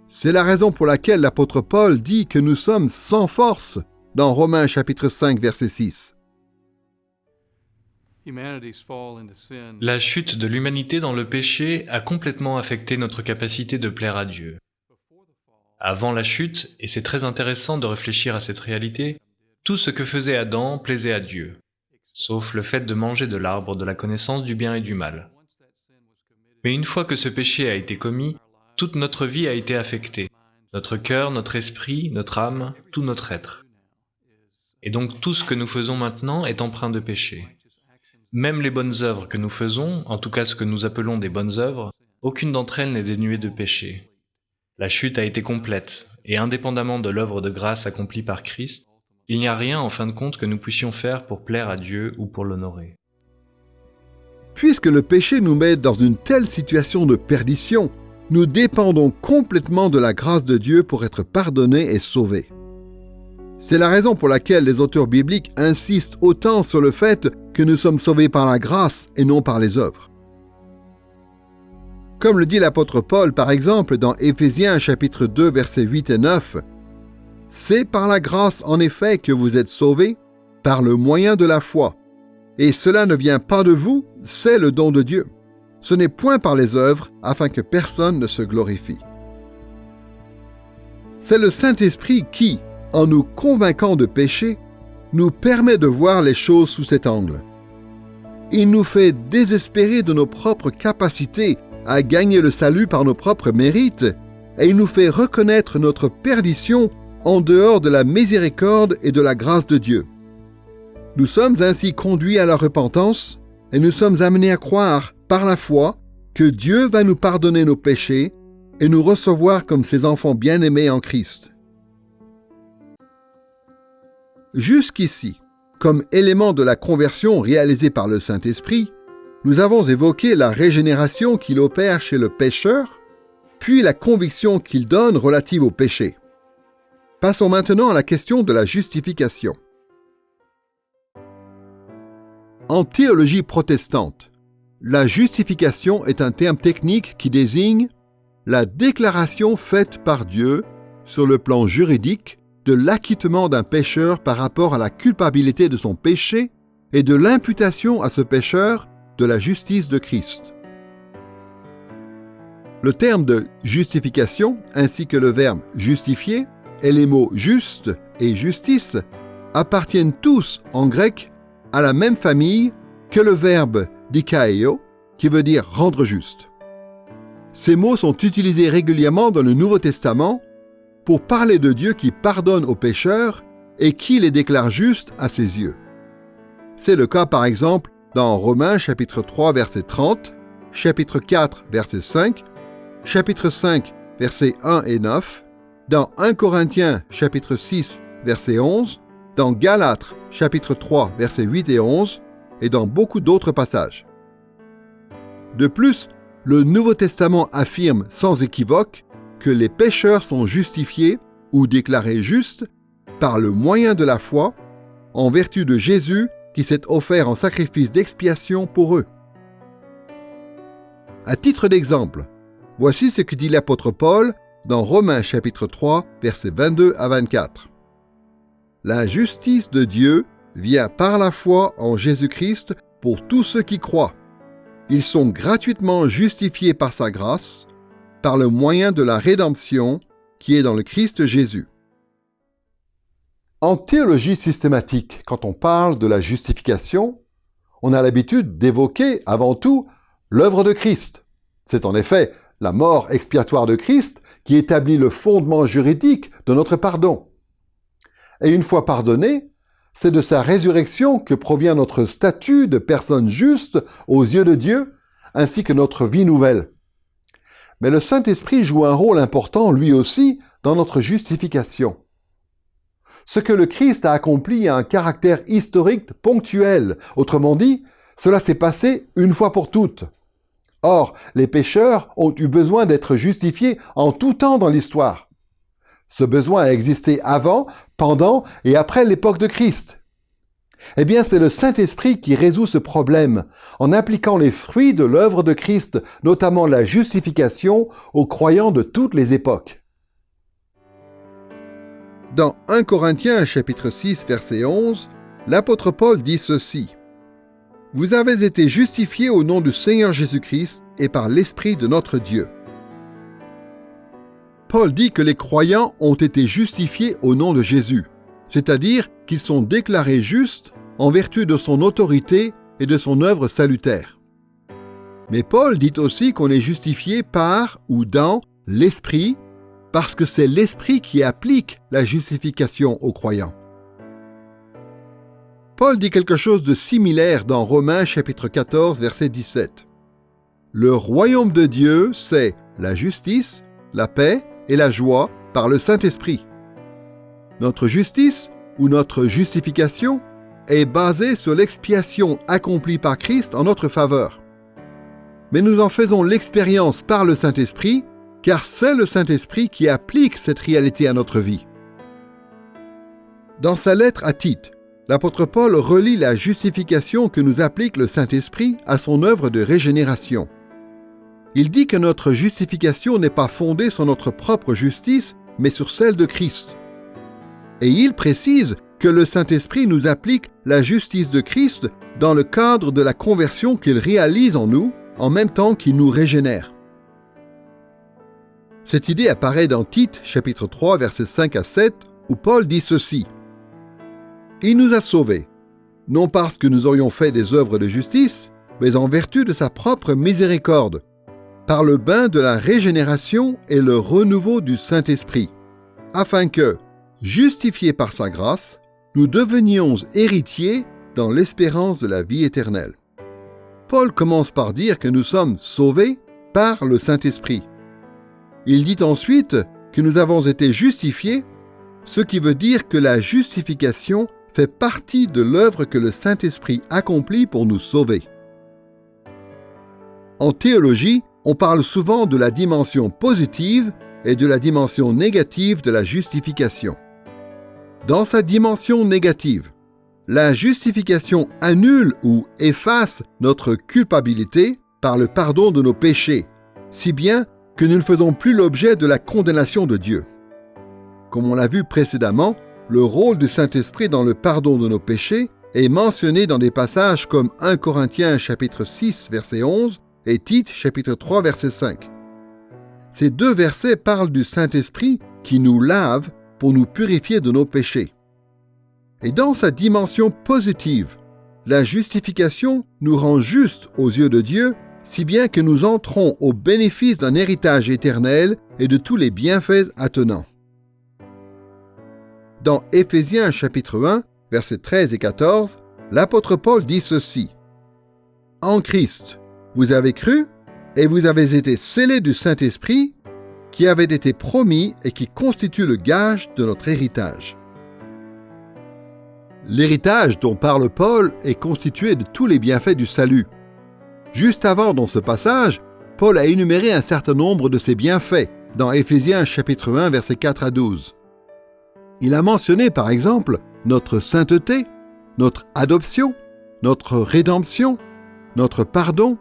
C'est la raison pour laquelle l'apôtre Paul dit que nous sommes sans force dans Romains chapitre 5, verset 6. La chute de l'humanité dans le péché a complètement affecté notre capacité de plaire à Dieu. Avant la chute, et c'est très intéressant de réfléchir à cette réalité, tout ce que faisait Adam plaisait à Dieu, sauf le fait de manger de l'arbre de la connaissance du bien et du mal. Mais une fois que ce péché a été commis, toute notre vie a été affectée. notre cœur, notre esprit, notre âme, tout notre être. Et donc tout ce que nous faisons maintenant est empreint de péché. Même les bonnes œuvres que nous faisons, en tout cas ce que nous appelons des bonnes œuvres, aucune d'entre elles n'est dénuée de péché. La chute a été complète, et indépendamment de l'œuvre de grâce accomplie par Christ, il n'y a rien en fin de compte que nous puissions faire pour plaire à Dieu ou pour l'honorer. Puisque le péché nous met dans une telle situation de perdition, nous dépendons complètement de la grâce de Dieu pour être pardonnés et sauvés. C'est la raison pour laquelle les auteurs bibliques insistent autant sur le fait que nous sommes sauvés par la grâce et non par les œuvres. Comme le dit l'apôtre Paul par exemple dans Éphésiens chapitre 2 versets 8 et 9, « C'est par la grâce en effet que vous êtes sauvés, par le moyen de la foi. Et cela ne vient pas de vous, c'est le don de Dieu. Ce n'est point par les œuvres, afin que personne ne se glorifie. » C'est le Saint-Esprit qui, en nous convainquant de péché, nous permet de voir les choses sous cet angle. Il nous fait désespérer de nos propres capacités à gagner le salut par nos propres mérites, et il nous fait reconnaître notre perdition en dehors de la miséricorde et de la grâce de Dieu. Nous sommes ainsi conduits à la repentance, et nous sommes amenés à croire, par la foi, que Dieu va nous pardonner nos péchés et nous recevoir comme ses enfants bien-aimés en Christ. Jusqu'ici, comme élément de la conversion réalisée par le Saint-Esprit, nous avons évoqué la régénération qu'il opère chez le pécheur, puis la conviction qu'il donne relative au péché. Passons maintenant à la question de la justification. En théologie protestante, la justification est un terme technique qui désigne la déclaration faite par Dieu sur le plan juridique de l'acquittement d'un pécheur par rapport à la culpabilité de son péché et de l'imputation à ce pécheur de la justice de Christ. Le terme de justification, ainsi que le verbe justifier, et les mots juste et justice appartiennent tous en grec à la même famille que le verbe dikaio, qui veut dire rendre juste. Ces mots sont utilisés régulièrement dans le Nouveau Testament pour parler de Dieu qui pardonne aux pécheurs et qui les déclare justes à ses yeux. C'est le cas par exemple dans Romains chapitre 3 verset 30, chapitre 4 verset 5, chapitre 5 versets 1 et 9, dans 1 Corinthiens chapitre 6 verset 11, dans Galates chapitre 3 versets 8 et 11 et dans beaucoup d'autres passages. De plus, le Nouveau Testament affirme sans équivoque que les pécheurs sont justifiés ou déclarés justes par le moyen de la foi, en vertu de Jésus qui s'est offert en sacrifice d'expiation pour eux. À titre d'exemple, voici ce que dit l'apôtre Paul dans Romains chapitre 3, versets 22 à 24. « La justice de Dieu vient par la foi en Jésus-Christ pour tous ceux qui croient. Ils sont gratuitement justifiés par sa grâce, par le moyen de la rédemption qui est dans le Christ Jésus. » En théologie systématique, quand on parle de la justification, on a l'habitude d'évoquer avant tout l'œuvre de Christ. C'est en effet la mort expiatoire de Christ qui établit le fondement juridique de notre pardon. Et une fois pardonné, c'est de sa résurrection que provient notre statut de personne juste aux yeux de Dieu, ainsi que notre vie nouvelle. Mais le Saint-Esprit joue un rôle important, lui aussi, dans notre justification. Ce que le Christ a accompli a un caractère historique ponctuel. Autrement dit, cela s'est passé une fois pour toutes. Or, les pécheurs ont eu besoin d'être justifiés en tout temps dans l'histoire. Ce besoin a existé avant, pendant et après l'époque de Christ. Eh bien, c'est le Saint-Esprit qui résout ce problème en appliquant les fruits de l'œuvre de Christ, notamment la justification, aux croyants de toutes les époques. Dans 1 Corinthiens chapitre 6 verset 11, l'apôtre Paul dit ceci: « Vous avez été justifiés au nom du Seigneur Jésus-Christ et par l'Esprit de notre Dieu. » Paul dit que les croyants ont été justifiés au nom de Jésus, c'est-à-dire qu'ils sont déclarés justes en vertu de son autorité et de son œuvre salutaire. Mais Paul dit aussi qu'on est justifié par ou dans l'Esprit, parce que c'est l'Esprit qui applique la justification aux croyants. Paul dit quelque chose de similaire dans Romains chapitre 14, verset 17. Le royaume de Dieu, c'est la justice, la paix et la joie par le Saint-Esprit. Notre justice ou notre justification est basée sur l'expiation accomplie par Christ en notre faveur. Mais nous en faisons l'expérience par le Saint-Esprit, car c'est le Saint-Esprit qui applique cette réalité à notre vie. Dans sa lettre à Tite, l'apôtre Paul relie la justification que nous applique le Saint-Esprit à son œuvre de régénération. Il dit que notre justification n'est pas fondée sur notre propre justice, mais sur celle de Christ. Et il précise que le Saint-Esprit nous applique la justice de Christ dans le cadre de la conversion qu'il réalise en nous, en même temps qu'il nous régénère. Cette idée apparaît dans Tite, chapitre 3, versets 5 à 7, où Paul dit ceci. « Il nous a sauvés, non parce que nous aurions fait des œuvres de justice, mais en vertu de sa propre miséricorde, par le bain de la régénération et le renouveau du Saint-Esprit, afin que, justifiés par sa grâce, nous devenions héritiers dans l'espérance de la vie éternelle. » Paul commence par dire que nous sommes sauvés par le Saint-Esprit. Il dit ensuite que nous avons été justifiés, ce qui veut dire que la justification fait partie de l'œuvre que le Saint-Esprit accomplit pour nous sauver. En théologie, on parle souvent de la dimension positive et de la dimension négative de la justification. Dans sa dimension négative, la justification annule ou efface notre culpabilité par le pardon de nos péchés, si bien que nous ne faisons plus l'objet de la condamnation de Dieu. Comme on l'a vu précédemment, le rôle du Saint-Esprit dans le pardon de nos péchés est mentionné dans des passages comme 1 Corinthiens chapitre 6 verset 11 et Tite chapitre 3 verset 5. Ces deux versets parlent du Saint-Esprit qui nous lave pour nous purifier de nos péchés. Et dans sa dimension positive, la justification nous rend justes aux yeux de Dieu, si bien que nous entrons au bénéfice d'un héritage éternel et de tous les bienfaits attenants. Dans Éphésiens chapitre 1, versets 13 et 14, l'apôtre Paul dit ceci. « En Christ, vous avez cru et vous avez été scellés du Saint-Esprit qui avait été promis et qui constitue le gage de notre héritage. » L'héritage dont parle Paul est constitué de tous les bienfaits du salut. Juste avant, dans ce passage, Paul a énuméré un certain nombre de ces bienfaits dans Éphésiens chapitre 1, versets 4 à 12. Il a mentionné par exemple notre sainteté, notre adoption, notre rédemption, notre pardon,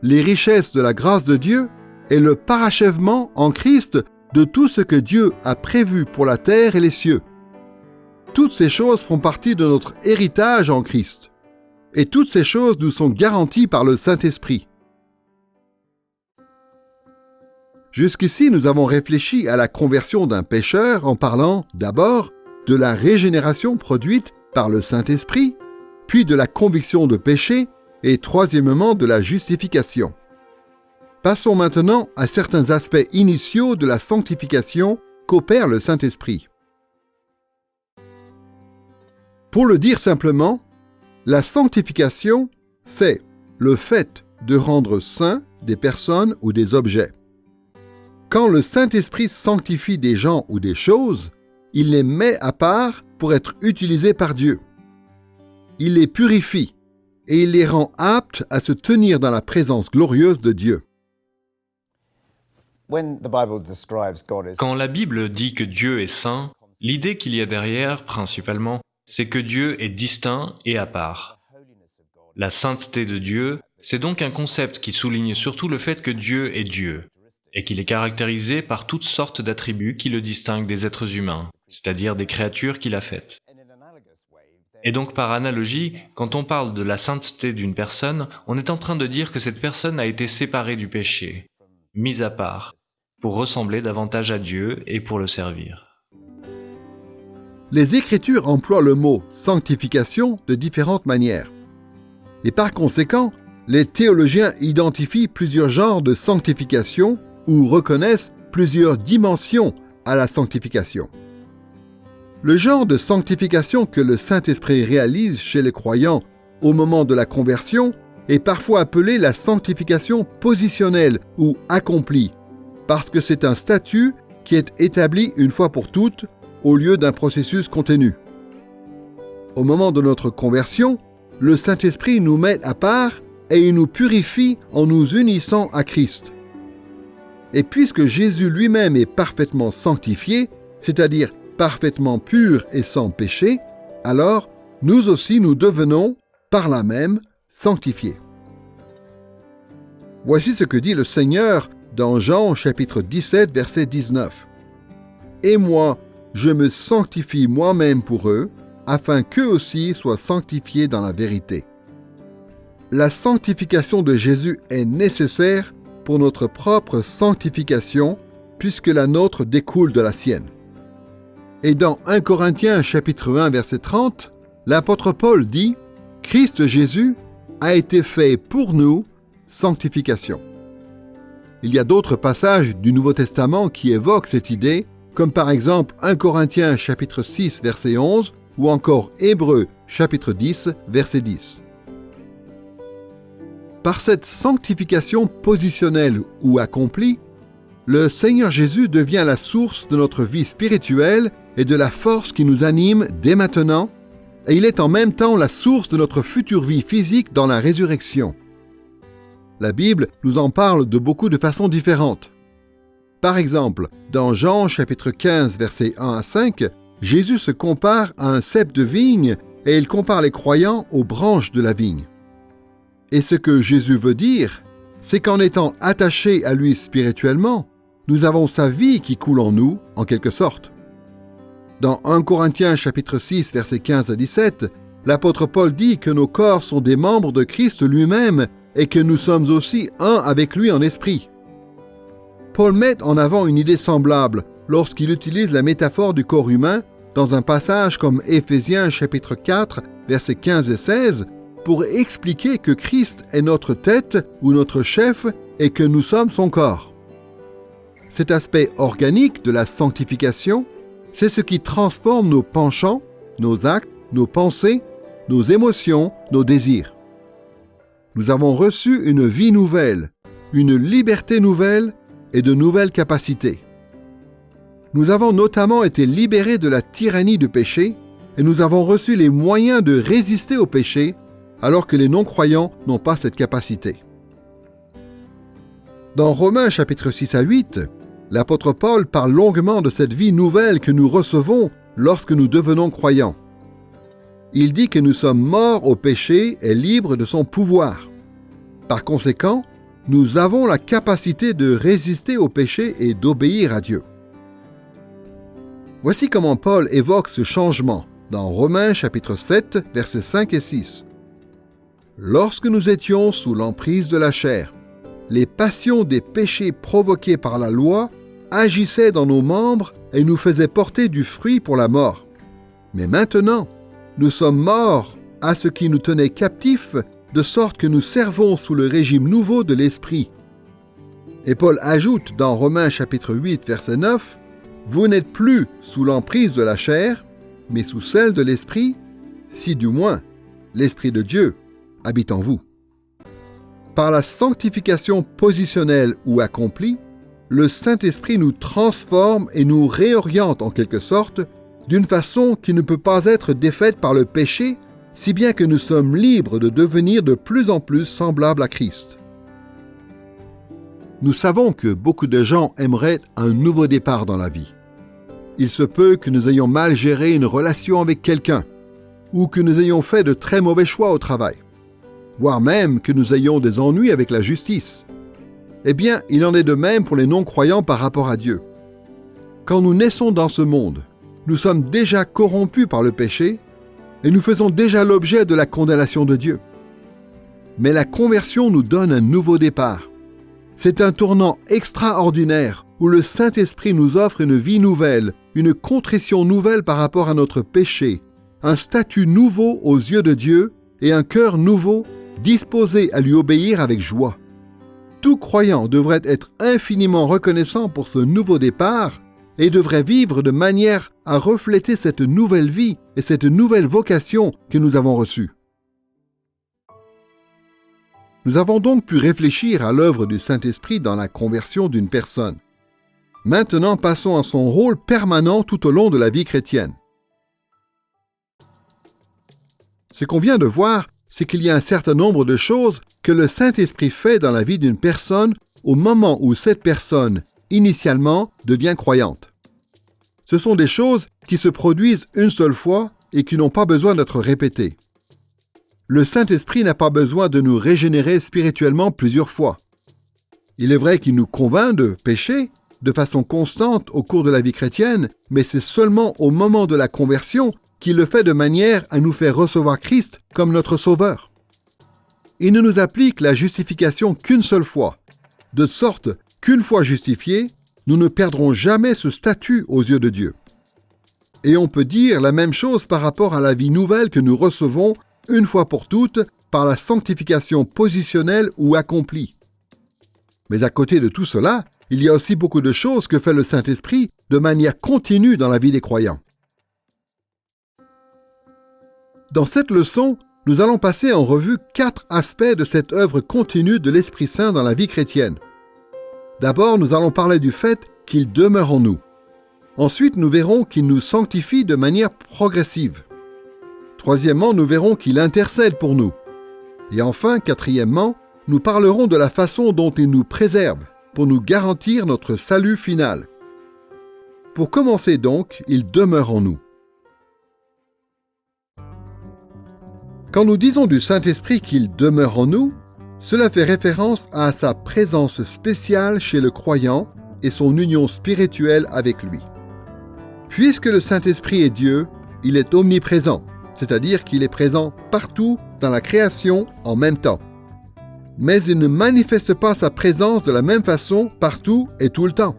les richesses de la grâce de Dieu et le parachèvement en Christ de tout ce que Dieu a prévu pour la terre et les cieux. Toutes ces choses font partie de notre héritage en Christ. Et toutes ces choses nous sont garanties par le Saint-Esprit. Jusqu'ici, nous avons réfléchi à la conversion d'un pécheur en parlant d'abord de la régénération produite par le Saint-Esprit, puis de la conviction de péché et troisièmement de la justification. Passons maintenant à certains aspects initiaux de la sanctification qu'opère le Saint-Esprit. Pour le dire simplement, la sanctification, c'est le fait de rendre saints des personnes ou des objets. Quand le Saint-Esprit sanctifie des gens ou des choses, il les met à part pour être utilisés par Dieu. Il les purifie et il les rend aptes à se tenir dans la présence glorieuse de Dieu. Quand la Bible dit que Dieu est saint, l'idée qu'il y a derrière, principalement, c'est que Dieu est distinct et à part. La sainteté de Dieu, c'est donc un concept qui souligne surtout le fait que Dieu est Dieu, et qu'il est caractérisé par toutes sortes d'attributs qui le distinguent des êtres humains, c'est-à-dire des créatures qu'il a faites. Et donc par analogie, quand on parle de la sainteté d'une personne, on est en train de dire que cette personne a été séparée du péché, mise à part, pour ressembler davantage à Dieu et pour le servir. Les Écritures emploient le mot « sanctification » de différentes manières. Et par conséquent, les théologiens identifient plusieurs genres de sanctification ou reconnaissent plusieurs dimensions à la sanctification. Le genre de sanctification que le Saint-Esprit réalise chez les croyants au moment de la conversion est parfois appelé la sanctification positionnelle ou accomplie, parce que c'est un statut qui est établi une fois pour toutes au lieu d'un processus continu. Au moment de notre conversion, le Saint-Esprit nous met à part et il nous purifie en nous unissant à Christ. Et puisque Jésus lui-même est parfaitement sanctifié, c'est-à-dire parfaitement pur et sans péché, alors nous aussi nous devenons, par là même, sanctifiés. Voici ce que dit le Seigneur dans Jean chapitre 17, verset 19. « Et moi, je me sanctifie moi-même pour eux, afin qu'eux aussi soient sanctifiés dans la vérité. » La sanctification de Jésus est nécessaire pour notre propre sanctification, puisque la nôtre découle de la sienne. Et dans 1 Corinthiens chapitre 1, verset 30, l'apôtre Paul dit « Christ Jésus a été fait pour nous sanctification. » Il y a d'autres passages du Nouveau Testament qui évoquent cette idée, comme par exemple 1 Corinthiens chapitre 6, verset 11, ou encore Hébreux chapitre 10, verset 10. Par cette sanctification positionnelle ou accomplie, le Seigneur Jésus devient la source de notre vie spirituelle et de la force qui nous anime dès maintenant, et il est en même temps la source de notre future vie physique dans la résurrection. La Bible nous en parle de beaucoup de façons différentes. Par exemple, dans Jean chapitre 15, versets 1 à 5, Jésus se compare à un cep de vigne et il compare les croyants aux branches de la vigne. Et ce que Jésus veut dire, c'est qu'en étant attachés à lui spirituellement, nous avons sa vie qui coule en nous, en quelque sorte. Dans 1 Corinthiens chapitre 6, versets 15 à 17, l'apôtre Paul dit que nos corps sont des membres de Christ lui-même et que nous sommes aussi un avec lui en esprit. Paul met en avant une idée semblable lorsqu'il utilise la métaphore du corps humain dans un passage comme Éphésiens chapitre 4, versets 15 et 16, pour expliquer que Christ est notre tête ou notre chef et que nous sommes son corps. Cet aspect organique de la sanctification, c'est ce qui transforme nos penchants, nos actes, nos pensées, nos émotions, nos désirs. Nous avons reçu une vie nouvelle, une liberté nouvelle et de nouvelles capacités. Nous avons notamment été libérés de la tyrannie du péché et nous avons reçu les moyens de résister au péché alors que les non-croyants n'ont pas cette capacité. Dans Romains chapitre 6 à 8, l'apôtre Paul parle longuement de cette vie nouvelle que nous recevons lorsque nous devenons croyants. Il dit que nous sommes morts au péché et libres de son pouvoir. Par conséquent, nous avons la capacité de résister au péché et d'obéir à Dieu. Voici comment Paul évoque ce changement dans Romains chapitre 7, versets 5 et 6. « Lorsque nous étions sous l'emprise de la chair, les passions des péchés provoqués par la loi agissaient dans nos membres et nous faisaient porter du fruit pour la mort. Mais maintenant, nous sommes morts à ce qui nous tenait captifs, de sorte que nous servons sous le régime nouveau de l'Esprit. » Et Paul ajoute dans Romains chapitre 8, verset 9, « Vous n'êtes plus sous l'emprise de la chair, mais sous celle de l'Esprit, si du moins l'Esprit de Dieu habite en vous. » Par la sanctification positionnelle ou accomplie, le Saint-Esprit nous transforme et nous réoriente en quelque sorte d'une façon qui ne peut pas être défaite par le péché, si bien que nous sommes libres de devenir de plus en plus semblables à Christ. Nous savons que beaucoup de gens aimeraient un nouveau départ dans la vie. Il se peut que nous ayons mal géré une relation avec quelqu'un, ou que nous ayons fait de très mauvais choix au travail, voire même que nous ayons des ennuis avec la justice. Eh bien, il en est de même pour les non-croyants par rapport à Dieu. Quand nous naissons dans ce monde, nous sommes déjà corrompus par le péché et nous faisons déjà l'objet de la condamnation de Dieu. Mais la conversion nous donne un nouveau départ. C'est un tournant extraordinaire où le Saint-Esprit nous offre une vie nouvelle, une contrition nouvelle par rapport à notre péché, un statut nouveau aux yeux de Dieu et un cœur nouveau disposé à lui obéir avec joie. Tout croyant devrait être infiniment reconnaissant pour ce nouveau départ et devrait vivre de manière à refléter cette nouvelle vie et cette nouvelle vocation que nous avons reçue. Nous avons donc pu réfléchir à l'œuvre du Saint-Esprit dans la conversion d'une personne. Maintenant, passons à son rôle permanent tout au long de la vie chrétienne. Ce qu'on vient de voir, c'est qu'il y a un certain nombre de choses que le Saint-Esprit fait dans la vie d'une personne au moment où cette personne, initialement, devient croyante. Ce sont des choses qui se produisent une seule fois et qui n'ont pas besoin d'être répétées. Le Saint-Esprit n'a pas besoin de nous régénérer spirituellement plusieurs fois. Il est vrai qu'il nous convainc de pécher de façon constante au cours de la vie chrétienne, mais c'est seulement au moment de la conversion qu'il le fait de manière à nous faire recevoir Christ comme notre Sauveur. Il ne nous applique la justification qu'une seule fois, de sorte qu'une fois justifiés, nous ne perdrons jamais ce statut aux yeux de Dieu. Et on peut dire la même chose par rapport à la vie nouvelle que nous recevons une fois pour toutes par la sanctification positionnelle ou accomplie. Mais à côté de tout cela, il y a aussi beaucoup de choses que fait le Saint-Esprit de manière continue dans la vie des croyants. Dans cette leçon, nous allons passer en revue 4 aspects de cette œuvre continue de l'Esprit Saint dans la vie chrétienne. D'abord, nous allons parler du fait qu'il demeure en nous. Ensuite, nous verrons qu'il nous sanctifie de manière progressive. Troisièmement, nous verrons qu'il intercède pour nous. Et enfin, quatrièmement, nous parlerons de la façon dont il nous préserve pour nous garantir notre salut final. Pour commencer donc, il demeure en nous. Quand nous disons du Saint-Esprit qu'il demeure en nous, cela fait référence à sa présence spéciale chez le croyant et son union spirituelle avec lui. Puisque le Saint-Esprit est Dieu, il est omniprésent, c'est-à-dire qu'il est présent partout dans la création en même temps. Mais il ne manifeste pas sa présence de la même façon partout et tout le temps.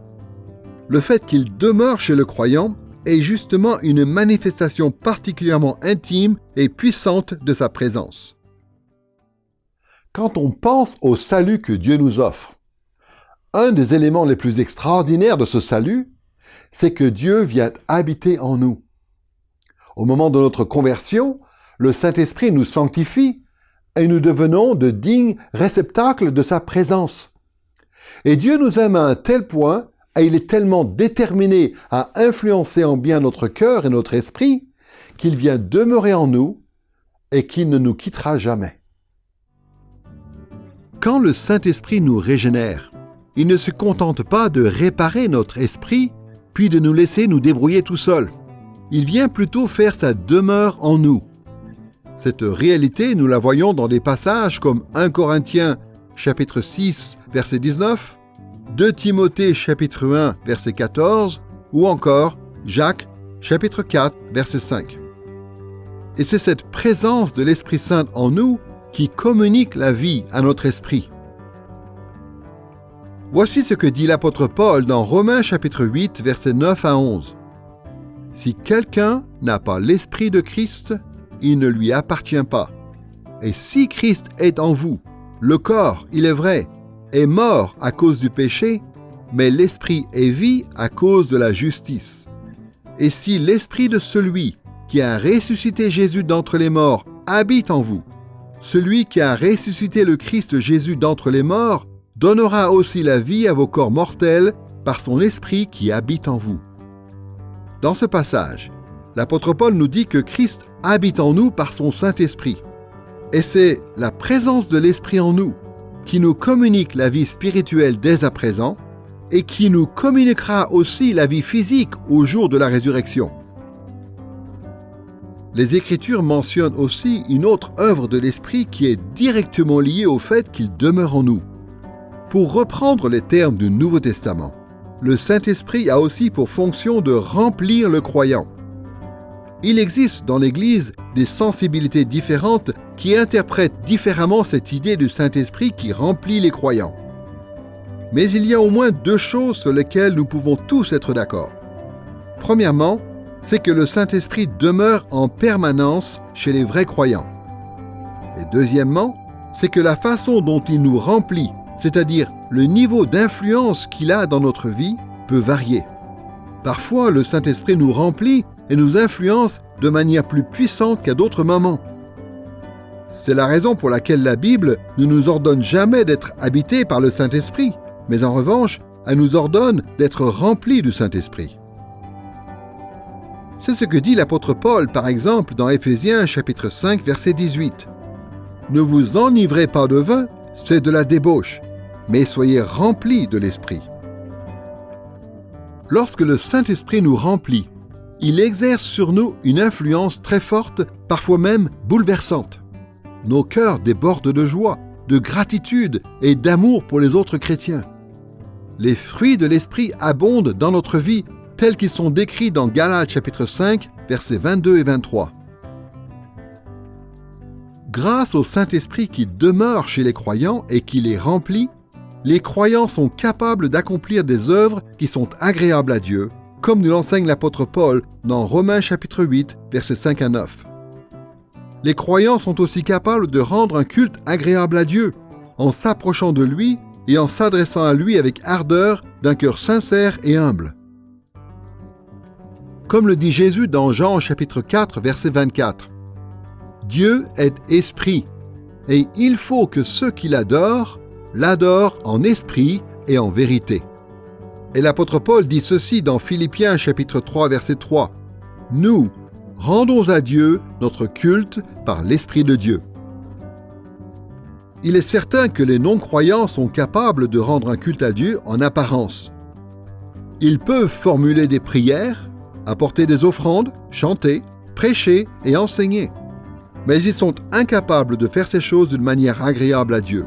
Le fait qu'il demeure chez le croyant est justement une manifestation particulièrement intime et puissante de sa présence. Quand on pense au salut que Dieu nous offre, un des éléments les plus extraordinaires de ce salut, c'est que Dieu vient habiter en nous. Au moment de notre conversion, le Saint-Esprit nous sanctifie et nous devenons de dignes réceptacles de sa présence. Et Dieu nous aime à un tel point, et il est tellement déterminé à influencer en bien notre cœur et notre esprit, qu'il vient demeurer en nous et qu'il ne nous quittera jamais. Quand le Saint-Esprit nous régénère, il ne se contente pas de réparer notre esprit, puis de nous laisser nous débrouiller tout seuls. Il vient plutôt faire sa demeure en nous. Cette réalité, nous la voyons dans des passages comme 1 Corinthiens chapitre 6, verset 19, 2 Timothée chapitre 1, verset 14, ou encore Jacques chapitre 4, verset 5. Et c'est cette présence de l'Esprit Saint en nous qui communique la vie à notre esprit. Voici ce que dit l'apôtre Paul dans Romains chapitre 8, versets 9 à 11. « Si quelqu'un n'a pas l'Esprit de Christ, il ne lui appartient pas. Et si Christ est en vous, le corps, il est vrai, est mort à cause du péché, mais l'Esprit est vie à cause de la justice. Et si l'Esprit de celui qui a ressuscité Jésus d'entre les morts habite en vous, celui qui a ressuscité le Christ Jésus d'entre les morts donnera aussi la vie à vos corps mortels par son Esprit qui habite en vous. » Dans ce passage, l'apôtre Paul nous dit que Christ habite en nous par son Saint-Esprit. Et c'est la présence de l'Esprit en nous qui nous communique la vie spirituelle dès à présent et qui nous communiquera aussi la vie physique au jour de la résurrection. Les Écritures mentionnent aussi une autre œuvre de l'Esprit qui est directement liée au fait qu'il demeure en nous. Pour reprendre les termes du Nouveau Testament, le Saint-Esprit a aussi pour fonction de remplir le croyant. Il existe dans l'Église des sensibilités différentes qui interprètent différemment cette idée du Saint-Esprit qui remplit les croyants. Mais il y a au moins 2 choses sur lesquelles nous pouvons tous être d'accord. Premièrement, c'est que le Saint-Esprit demeure en permanence chez les vrais croyants. Et deuxièmement, c'est que la façon dont il nous remplit, c'est-à-dire le niveau d'influence qu'il a dans notre vie, peut varier. Parfois, le Saint-Esprit nous remplit et nous influence de manière plus puissante qu'à d'autres moments. C'est la raison pour laquelle la Bible ne nous ordonne jamais d'être habités par le Saint-Esprit, mais en revanche, elle nous ordonne d'être remplis du Saint-Esprit. C'est ce que dit l'apôtre Paul, par exemple, dans Éphésiens chapitre 5, verset 18. « Ne vous enivrez pas de vin, c'est de la débauche, mais soyez remplis de l'Esprit. » Lorsque le Saint-Esprit nous remplit, il exerce sur nous une influence très forte, parfois même bouleversante. Nos cœurs débordent de joie, de gratitude et d'amour pour les autres chrétiens. Les fruits de l'Esprit abondent dans notre vie, tels qu'ils sont décrits dans Galates chapitre 5, versets 22 et 23. Grâce au Saint-Esprit qui demeure chez les croyants et qui les remplit, les croyants sont capables d'accomplir des œuvres qui sont agréables à Dieu, comme nous l'enseigne l'apôtre Paul dans Romains chapitre 8, versets 5 à 9. Les croyants sont aussi capables de rendre un culte agréable à Dieu, en s'approchant de lui et en s'adressant à lui avec ardeur d'un cœur sincère et humble. Comme le dit Jésus dans Jean chapitre 4, verset 24, « Dieu est esprit, et il faut que ceux qui l'adorent en esprit et en vérité. » Et l'apôtre Paul dit ceci dans Philippiens chapitre 3, verset 3, « Nous, rendons à Dieu notre culte par l'Esprit de Dieu. » Il est certain que les non-croyants sont capables de rendre un culte à Dieu en apparence. Ils peuvent formuler des prières, apporter des offrandes, chanter, prêcher et enseigner. Mais ils sont incapables de faire ces choses d'une manière agréable à Dieu.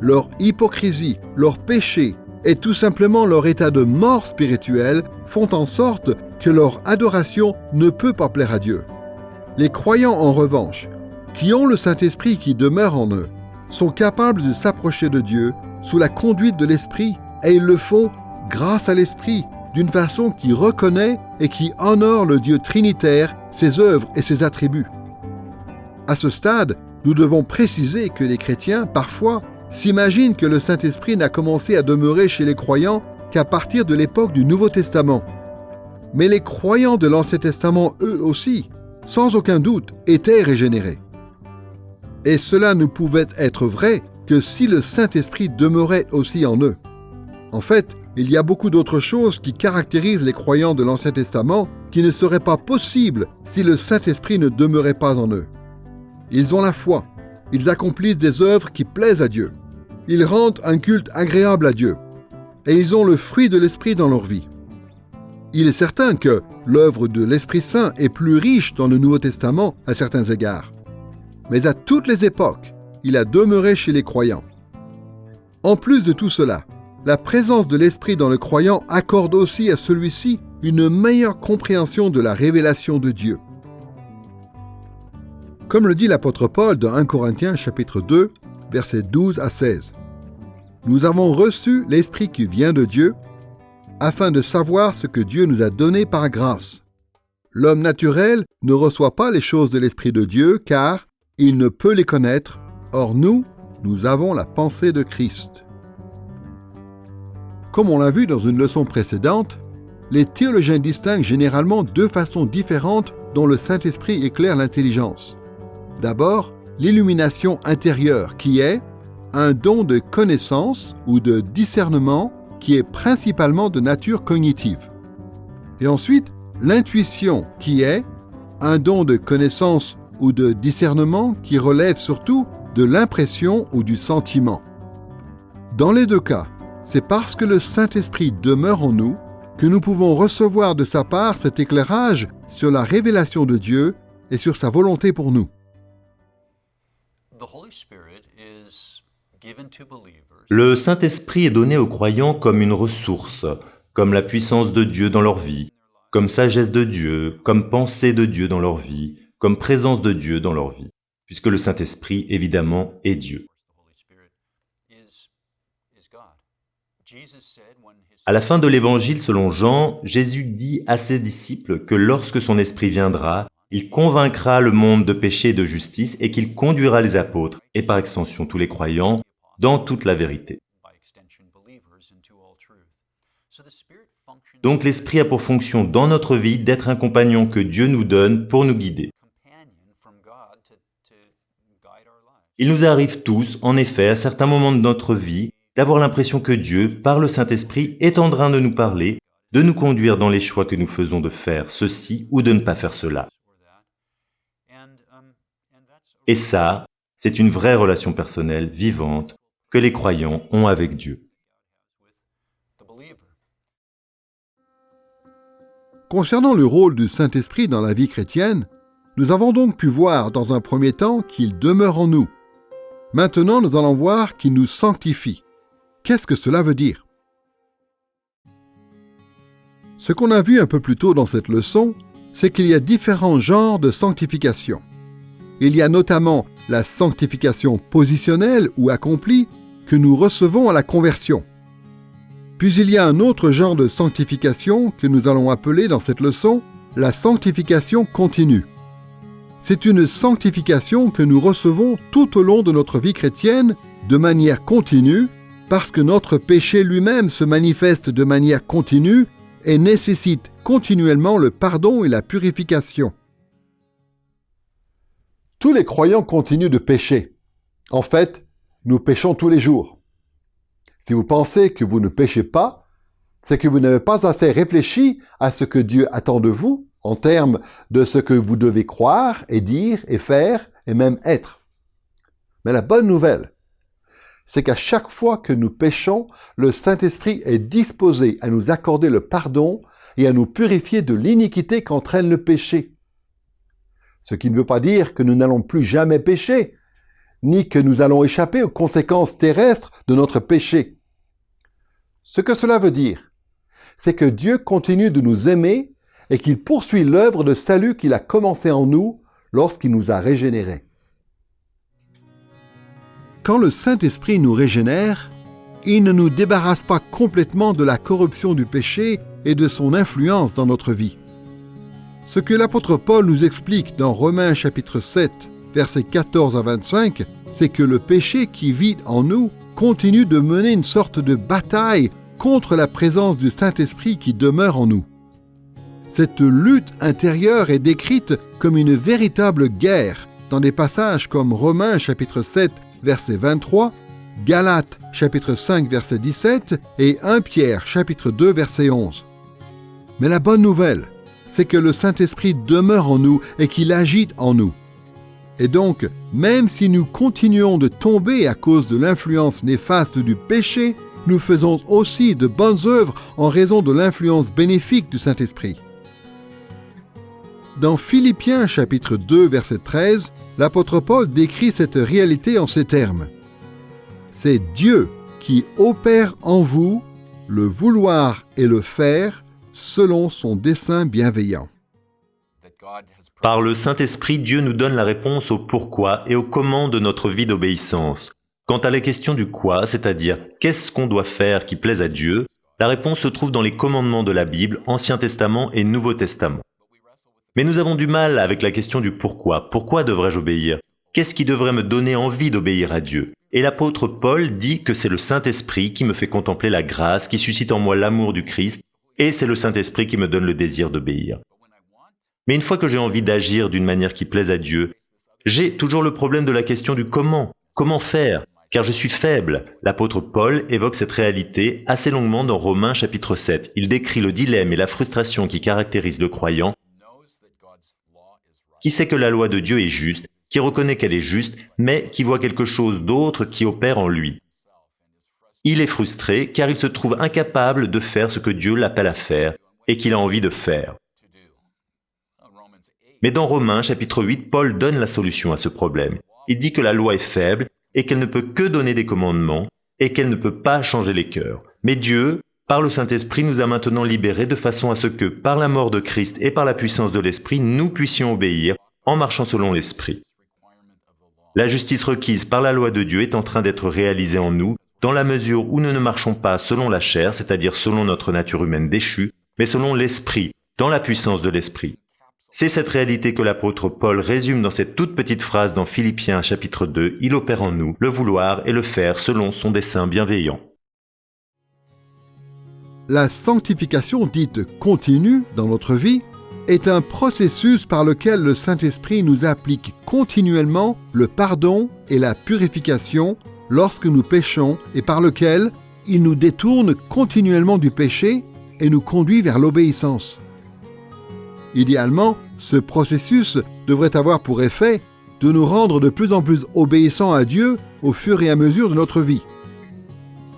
Leur hypocrisie, leur péché et tout simplement leur état de mort spirituelle font en sorte que leur adoration ne peut pas plaire à Dieu. Les croyants, en revanche, qui ont le Saint-Esprit qui demeure en eux, sont capables de s'approcher de Dieu sous la conduite de l'Esprit, et ils le font grâce à l'Esprit, d'une façon qui reconnaît et qui honore le Dieu trinitaire, ses œuvres et ses attributs. À ce stade, nous devons préciser que les chrétiens, parfois, s'imaginent que le Saint-Esprit n'a commencé à demeurer chez les croyants qu'à partir de l'époque du Nouveau Testament. Mais les croyants de l'Ancien Testament, eux aussi, sans aucun doute, étaient régénérés. Et cela ne pouvait être vrai que si le Saint-Esprit demeurait aussi en eux. En fait, il y a beaucoup d'autres choses qui caractérisent les croyants de l'Ancien Testament qui ne seraient pas possibles si le Saint-Esprit ne demeurait pas en eux. Ils ont la foi. Ils accomplissent des œuvres qui plaisent à Dieu. Ils rendent un culte agréable à Dieu. Et ils ont le fruit de l'Esprit dans leur vie. Il est certain que l'œuvre de l'Esprit Saint est plus riche dans le Nouveau Testament à certains égards. Mais à toutes les époques, il a demeuré chez les croyants. En plus de tout cela, la présence de l'Esprit dans le croyant accorde aussi à celui-ci une meilleure compréhension de la révélation de Dieu. Comme le dit l'apôtre Paul dans 1 Corinthiens chapitre 2, versets 12 à 16. « Nous avons reçu l'Esprit qui vient de Dieu, afin de savoir ce que Dieu nous a donné par grâce. L'homme naturel ne reçoit pas les choses de l'Esprit de Dieu, car il ne peut les connaître. Or nous avons la pensée de Christ. » Comme on l'a vu dans une leçon précédente, les théologiens distinguent généralement deux façons différentes dont le Saint-Esprit éclaire l'intelligence. D'abord, l'illumination intérieure, qui est un don de connaissance ou de discernement qui est principalement de nature cognitive. Et ensuite, l'intuition, qui est un don de connaissance ou de discernement qui relève surtout de l'impression ou du sentiment. Dans les deux cas, c'est parce que le Saint-Esprit demeure en nous que nous pouvons recevoir de sa part cet éclairage sur la révélation de Dieu et sur sa volonté pour nous. Le Saint-Esprit est donné aux croyants comme une ressource, comme la puissance de Dieu dans leur vie, comme sagesse de Dieu, comme pensée de Dieu dans leur vie, comme présence de Dieu dans leur vie, puisque le Saint-Esprit, évidemment, est Dieu. À la fin de l'Évangile selon Jean, Jésus dit à ses disciples que lorsque son Esprit viendra, il convaincra le monde de péché et de justice et qu'il conduira les apôtres, et par extension tous les croyants, dans toute la vérité. Donc l'Esprit a pour fonction dans notre vie d'être un compagnon que Dieu nous donne pour nous guider. Il nous arrive tous, en effet, à certains moments de notre vie, d'avoir l'impression que Dieu, par le Saint-Esprit, est en train de nous parler, de nous conduire dans les choix que nous faisons de faire ceci ou de ne pas faire cela. Et ça, c'est une vraie relation personnelle, vivante, que les croyants ont avec Dieu. Concernant le rôle du Saint-Esprit dans la vie chrétienne, nous avons donc pu voir dans un premier temps qu'il demeure en nous. Maintenant, nous allons voir qu'il nous sanctifie. Qu'est-ce que cela veut dire? Ce qu'on a vu un peu plus tôt dans cette leçon, c'est qu'il y a différents genres de sanctification. Il y a notamment la sanctification positionnelle ou accomplie que nous recevons à la conversion. Puis il y a un autre genre de sanctification que nous allons appeler dans cette leçon la sanctification continue. C'est une sanctification que nous recevons tout au long de notre vie chrétienne de manière continue parce que notre péché lui-même se manifeste de manière continue et nécessite continuellement le pardon et la purification. Tous les croyants continuent de pécher. En fait, nous péchons tous les jours. Si vous pensez que vous ne péchez pas, c'est que vous n'avez pas assez réfléchi à ce que Dieu attend de vous en termes de ce que vous devez croire et dire et faire et même être. Mais la bonne nouvelle, c'est qu'à chaque fois que nous péchons, le Saint-Esprit est disposé à nous accorder le pardon et à nous purifier de l'iniquité qu'entraîne le péché. Ce qui ne veut pas dire que nous n'allons plus jamais pécher, ni que nous allons échapper aux conséquences terrestres de notre péché. Ce que cela veut dire, c'est que Dieu continue de nous aimer et qu'il poursuit l'œuvre de salut qu'il a commencé en nous lorsqu'il nous a régénérés. Quand le Saint-Esprit nous régénère, il ne nous débarrasse pas complètement de la corruption du péché et de son influence dans notre vie. Ce que l'apôtre Paul nous explique dans Romains chapitre 7, versets 14 à 25, c'est que le péché qui vit en nous continue de mener une sorte de bataille contre la présence du Saint-Esprit qui demeure en nous. Cette lutte intérieure est décrite comme une véritable guerre dans des passages comme Romains chapitre 7, verset 23, Galates chapitre 5, verset 17 et 1 Pierre chapitre 2, verset 11. Mais la bonne nouvelle, c'est que le Saint-Esprit demeure en nous et qu'il agit en nous. Et donc, même si nous continuons de tomber à cause de l'influence néfaste du péché, nous faisons aussi de bonnes œuvres en raison de l'influence bénéfique du Saint-Esprit. Dans Philippiens chapitre 2, verset 13, l'apôtre Paul décrit cette réalité en ces termes. C'est Dieu qui opère en vous le vouloir et le faire selon son dessein bienveillant. Par le Saint-Esprit, Dieu nous donne la réponse au pourquoi et au comment de notre vie d'obéissance. Quant à la question du quoi, c'est-à-dire qu'est-ce qu'on doit faire qui plaise à Dieu, la réponse se trouve dans les commandements de la Bible, Ancien Testament et Nouveau Testament. Mais nous avons du mal avec la question du pourquoi. Pourquoi devrais-je obéir? Qu'est-ce qui devrait me donner envie d'obéir à Dieu? Et l'apôtre Paul dit que c'est le Saint-Esprit qui me fait contempler la grâce, qui suscite en moi l'amour du Christ, et c'est le Saint-Esprit qui me donne le désir d'obéir. Mais une fois que j'ai envie d'agir d'une manière qui plaise à Dieu, j'ai toujours le problème de la question du comment. Comment faire? Car je suis faible. L'apôtre Paul évoque cette réalité assez longuement dans Romains chapitre 7. Il décrit le dilemme et la frustration qui caractérisent le croyant, qui sait que la loi de Dieu est juste, qui reconnaît qu'elle est juste, mais qui voit quelque chose d'autre qui opère en lui. Il est frustré car il se trouve incapable de faire ce que Dieu l'appelle à faire et qu'il a envie de faire. Mais dans Romains chapitre 8, Paul donne la solution à ce problème. Il dit que la loi est faible et qu'elle ne peut que donner des commandements et qu'elle ne peut pas changer les cœurs. Mais Dieu, par le Saint-Esprit, nous a maintenant libérés de façon à ce que, par la mort de Christ et par la puissance de l'Esprit, nous puissions obéir en marchant selon l'Esprit. La justice requise par la loi de Dieu est en train d'être réalisée en nous, dans la mesure où nous ne marchons pas selon la chair, c'est-à-dire selon notre nature humaine déchue, mais selon l'Esprit, dans la puissance de l'Esprit. C'est cette réalité que l'apôtre Paul résume dans cette toute petite phrase dans Philippiens chapitre 2, « Il opère en nous le vouloir et le faire selon son dessein bienveillant ». La sanctification dite continue dans notre vie est un processus par lequel le Saint-Esprit nous applique continuellement le pardon et la purification lorsque nous péchons et par lequel il nous détourne continuellement du péché et nous conduit vers l'obéissance. Idéalement, ce processus devrait avoir pour effet de nous rendre de plus en plus obéissants à Dieu au fur et à mesure de notre vie.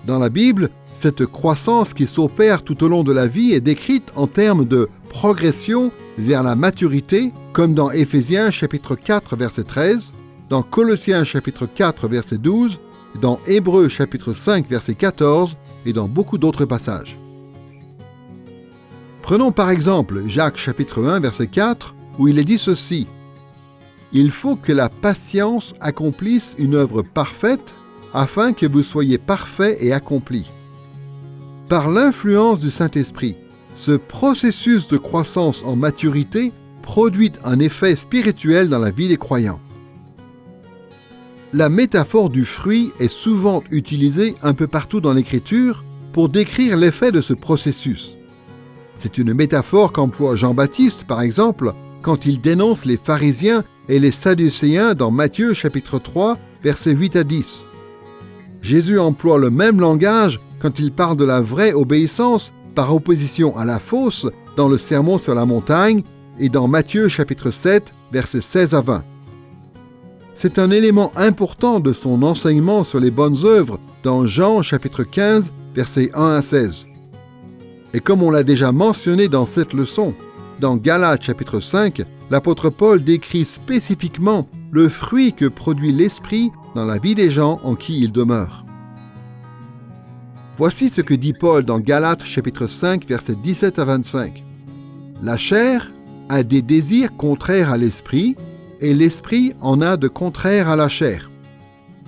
Dans la Bible, cette croissance qui s'opère tout au long de la vie est décrite en termes de progression vers la maturité, comme dans Éphésiens chapitre 4 verset 13, dans Colossiens chapitre 4 verset 12, dans Hébreux chapitre 5 verset 14 et dans beaucoup d'autres passages. Prenons par exemple Jacques chapitre 1 verset 4 où il est dit ceci: « Il faut que la patience accomplisse une œuvre parfaite afin que vous soyez parfaits et accomplis. » Par l'influence du Saint-Esprit, ce processus de croissance en maturité produit un effet spirituel dans la vie des croyants. La métaphore du fruit est souvent utilisée un peu partout dans l'Écriture pour décrire l'effet de ce processus. C'est une métaphore qu'emploie Jean-Baptiste, par exemple, quand il dénonce les pharisiens et les sadducéens dans Matthieu chapitre 3, versets 8 à 10. Jésus emploie le même langage quand il parle de la vraie obéissance par opposition à la fausse dans le Sermon sur la montagne et dans Matthieu chapitre 7, versets 16 à 20. C'est un élément important de son enseignement sur les bonnes œuvres dans Jean chapitre 15, versets 1 à 16. Et comme on l'a déjà mentionné dans cette leçon, dans Galates chapitre 5, l'apôtre Paul décrit spécifiquement le fruit que produit l'Esprit dans la vie des gens en qui il demeure. Voici ce que dit Paul dans Galates chapitre 5, versets 17 à 25. « La chair a des désirs contraires à l'esprit, et l'esprit en a de contraires à la chair.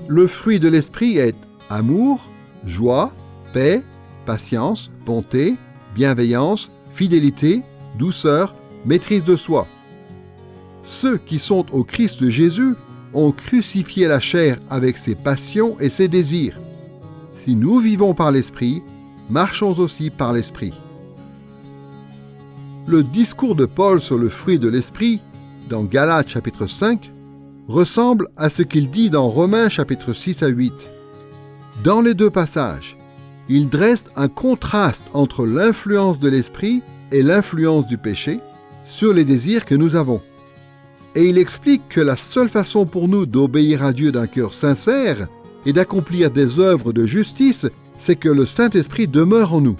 Le fruit de l'esprit est amour, joie, paix, patience, bonté, bienveillance, fidélité, douceur, maîtrise de soi. Ceux qui sont au Christ Jésus ont crucifié la chair avec ses passions et ses désirs. Si nous vivons par l'Esprit, marchons aussi par l'Esprit. » Le discours de Paul sur le fruit de l'Esprit, dans Galates chapitre 5, ressemble à ce qu'il dit dans Romains chapitre 6 à 8. Dans les deux passages, il dresse un contraste entre l'influence de l'Esprit et l'influence du péché sur les désirs que nous avons. Et il explique que la seule façon pour nous d'obéir à Dieu d'un cœur sincère et d'accomplir des œuvres de justice, c'est que le Saint-Esprit demeure en nous.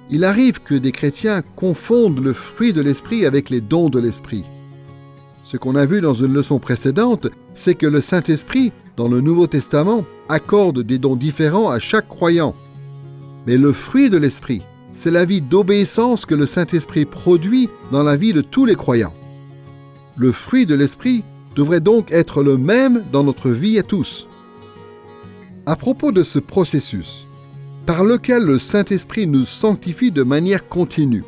Il arrive que des chrétiens confondent le fruit de l'Esprit avec les dons de l'Esprit. Ce qu'on a vu dans une leçon précédente, c'est que le Saint-Esprit, dans le Nouveau Testament, accorde des dons différents à chaque croyant. Mais le fruit de l'Esprit, c'est la vie d'obéissance que le Saint-Esprit produit dans la vie de tous les croyants. Le fruit de l'Esprit devrait donc être le même dans notre vie à tous. À propos de ce processus, par lequel le Saint-Esprit nous sanctifie de manière continue,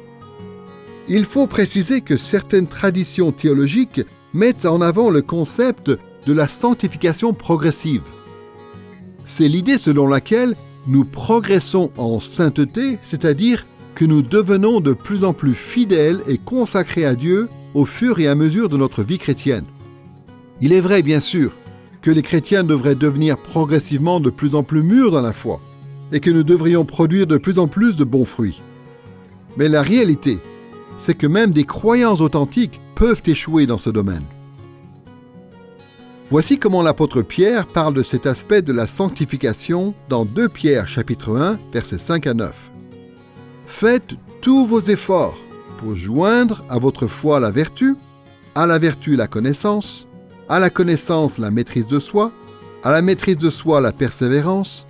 il faut préciser que certaines traditions théologiques mettent en avant le concept de la sanctification progressive. C'est l'idée selon laquelle nous progressons en sainteté, c'est-à-dire que nous devenons de plus en plus fidèles et consacrés à Dieu au fur et à mesure de notre vie chrétienne. Il est vrai, bien sûr, que les chrétiens devraient devenir progressivement de plus en plus mûrs dans la foi et que nous devrions produire de plus en plus de bons fruits. Mais la réalité, c'est que même des croyants authentiques peuvent échouer dans ce domaine. Voici comment l'apôtre Pierre parle de cet aspect de la sanctification dans 2 Pierre chapitre 1, versets 5 à 9. « Faites tous vos efforts pour joindre à votre foi la vertu, à la vertu la connaissance, à la connaissance la maîtrise de soi, à la maîtrise de soi la persévérance,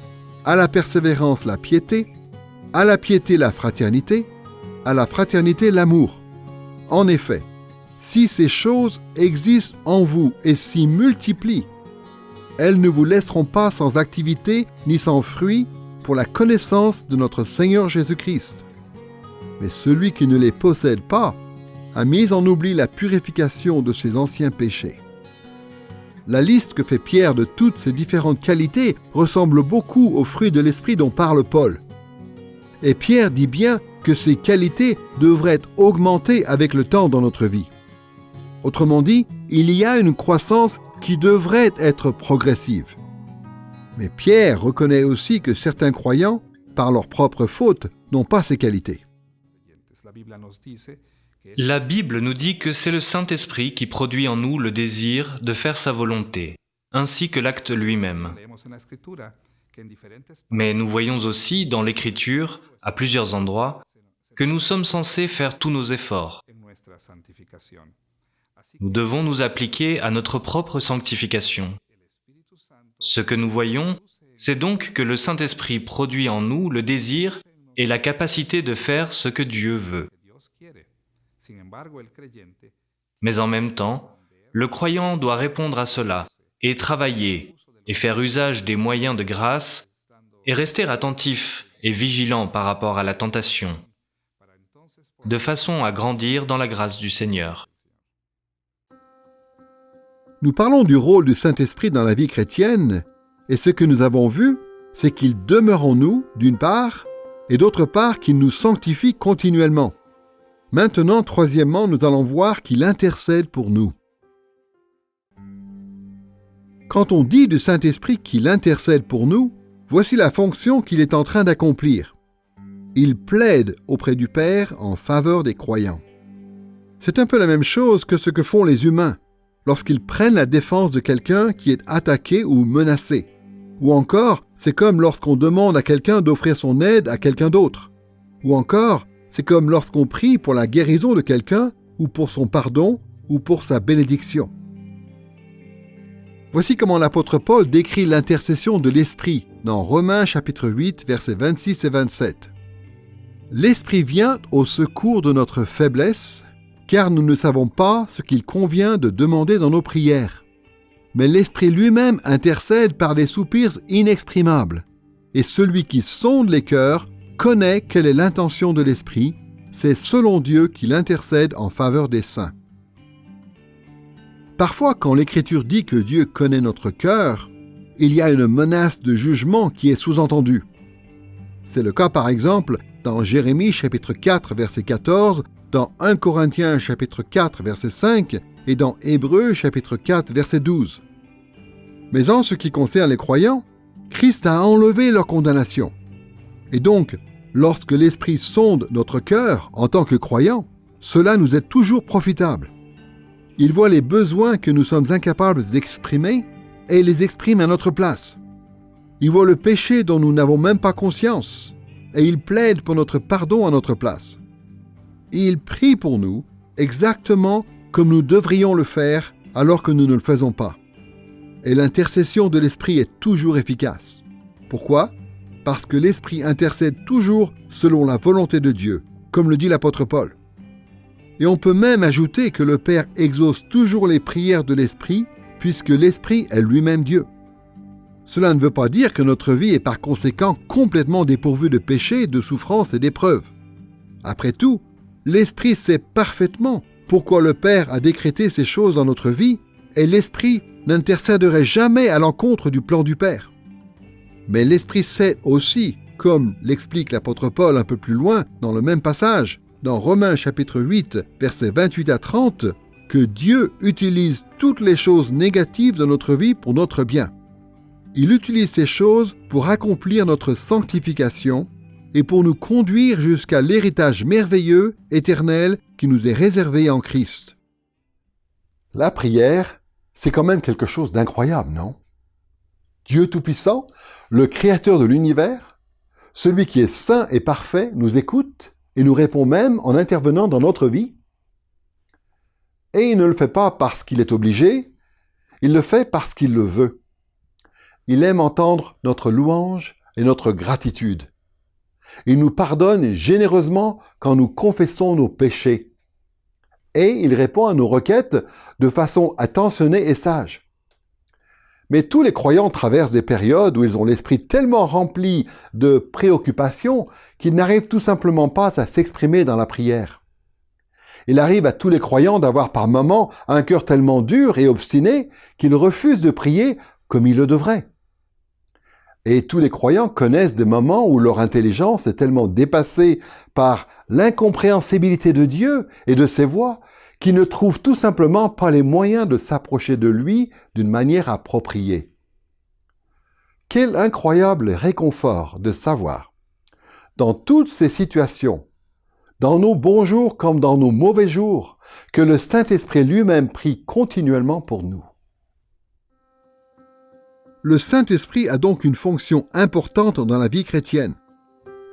à la persévérance la piété, à la piété la fraternité, à la fraternité l'amour. En effet, si ces choses existent en vous et s'y multiplient, elles ne vous laisseront pas sans activité ni sans fruit pour la connaissance de notre Seigneur Jésus-Christ. Mais celui qui ne les possède pas a mis en oubli la purification de ses anciens péchés. » La liste que fait Pierre de toutes ces différentes qualités ressemble beaucoup aux fruits de l'Esprit dont parle Paul. Et Pierre dit bien que ces qualités devraient être augmentées avec le temps dans notre vie. Autrement dit, il y a une croissance qui devrait être progressive. Mais Pierre reconnaît aussi que certains croyants, par leur propre faute, n'ont pas ces qualités. La Bible nous dit que c'est le Saint-Esprit qui produit en nous le désir de faire sa volonté, ainsi que l'acte lui-même. Mais nous voyons aussi dans l'Écriture, à plusieurs endroits, que nous sommes censés faire tous nos efforts. Nous devons nous appliquer à notre propre sanctification. Ce que nous voyons, c'est donc que le Saint-Esprit produit en nous le désir et la capacité de faire ce que Dieu veut. Mais en même temps, le croyant doit répondre à cela et travailler et faire usage des moyens de grâce et rester attentif et vigilant par rapport à la tentation, de façon à grandir dans la grâce du Seigneur. Nous parlons du rôle du Saint-Esprit dans la vie chrétienne, et ce que nous avons vu, c'est qu'il demeure en nous, d'une part, et d'autre part qu'il nous sanctifie continuellement. Maintenant, troisièmement, nous allons voir qu'il intercède pour nous. Quand on dit du Saint-Esprit qu'il intercède pour nous, voici la fonction qu'il est en train d'accomplir. Il plaide auprès du Père en faveur des croyants. C'est un peu la même chose que ce que font les humains lorsqu'ils prennent la défense de quelqu'un qui est attaqué ou menacé. Ou encore, c'est comme lorsqu'on demande à quelqu'un d'offrir son aide à quelqu'un d'autre. Ou encore, c'est comme lorsqu'on prie pour la guérison de quelqu'un, ou pour son pardon, ou pour sa bénédiction. Voici comment l'apôtre Paul décrit l'intercession de l'Esprit dans Romains chapitre 8, versets 26 et 27. « L'Esprit vient au secours de notre faiblesse, car nous ne savons pas ce qu'il convient de demander dans nos prières. Mais l'Esprit lui-même intercède par des soupirs inexprimables. Et celui qui sonde les cœurs connaît quelle est l'intention de l'Esprit. C'est selon Dieu qu'il intercède en faveur des saints. » Parfois, quand l'Écriture dit que Dieu connaît notre cœur, il y a une menace de jugement qui est sous-entendue. C'est le cas par exemple dans Jérémie chapitre 4 verset 14, dans 1 Corinthiens chapitre 4 verset 5 et dans Hébreux chapitre 4 verset 12. Mais en ce qui concerne les croyants, Christ a enlevé leur condamnation. Et donc, lorsque l'Esprit sonde notre cœur en tant que croyants, cela nous est toujours profitable. Il voit les besoins que nous sommes incapables d'exprimer et les exprime à notre place. Il voit le péché dont nous n'avons même pas conscience et il plaide pour notre pardon à notre place. Il prie pour nous exactement comme nous devrions le faire alors que nous ne le faisons pas. Et l'intercession de l'Esprit est toujours efficace. Pourquoi ? Parce que l'Esprit intercède toujours selon la volonté de Dieu, comme le dit l'apôtre Paul. Et on peut même ajouter que le Père exauce toujours les prières de l'Esprit, puisque l'Esprit est lui-même Dieu. Cela ne veut pas dire que notre vie est par conséquent complètement dépourvue de péché, de souffrance et d'épreuves. Après tout, l'Esprit sait parfaitement pourquoi le Père a décrété ces choses dans notre vie, et l'Esprit n'intercéderait jamais à l'encontre du plan du Père. Mais l'Esprit sait aussi, comme l'explique l'apôtre Paul un peu plus loin dans le même passage, dans Romains chapitre 8, versets 28 à 30, que Dieu utilise toutes les choses négatives de notre vie pour notre bien. Il utilise ces choses pour accomplir notre sanctification et pour nous conduire jusqu'à l'héritage merveilleux, éternel, qui nous est réservé en Christ. La prière, c'est quand même quelque chose d'incroyable, non ? Dieu Tout-Puissant, le Créateur de l'univers, celui qui est saint et parfait, nous écoute et nous répond même en intervenant dans notre vie. Et il ne le fait pas parce qu'il est obligé, il le fait parce qu'il le veut. Il aime entendre notre louange et notre gratitude. Il nous pardonne généreusement quand nous confessons nos péchés. Et il répond à nos requêtes de façon attentionnée et sage. Mais tous les croyants traversent des périodes où ils ont l'esprit tellement rempli de préoccupations qu'ils n'arrivent tout simplement pas à s'exprimer dans la prière. Il arrive à tous les croyants d'avoir par moments un cœur tellement dur et obstiné qu'ils refusent de prier comme ils le devraient. Et tous les croyants connaissent des moments où leur intelligence est tellement dépassée par l'incompréhensibilité de Dieu et de ses voies qu'ils ne trouvent tout simplement pas les moyens de s'approcher de lui d'une manière appropriée. Quel incroyable réconfort de savoir, dans toutes ces situations, dans nos bons jours comme dans nos mauvais jours, que le Saint-Esprit lui-même prie continuellement pour nous. Le Saint-Esprit a donc une fonction importante dans la vie chrétienne.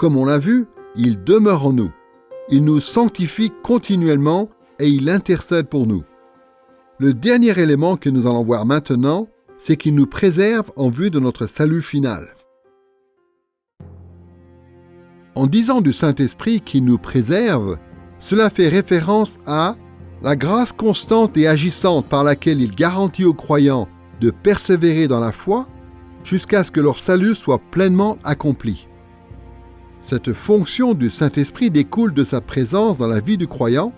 Comme on l'a vu, il demeure en nous. Il nous sanctifie continuellement et il intercède pour nous. Le dernier élément que nous allons voir maintenant, c'est qu'il nous préserve en vue de notre salut final. En disant du Saint-Esprit qu'il nous préserve, cela fait référence à la grâce constante et agissante par laquelle il garantit aux croyants de persévérer dans la foi jusqu'à ce que leur salut soit pleinement accompli. Cette fonction du Saint-Esprit découle de sa présence dans la vie du croyant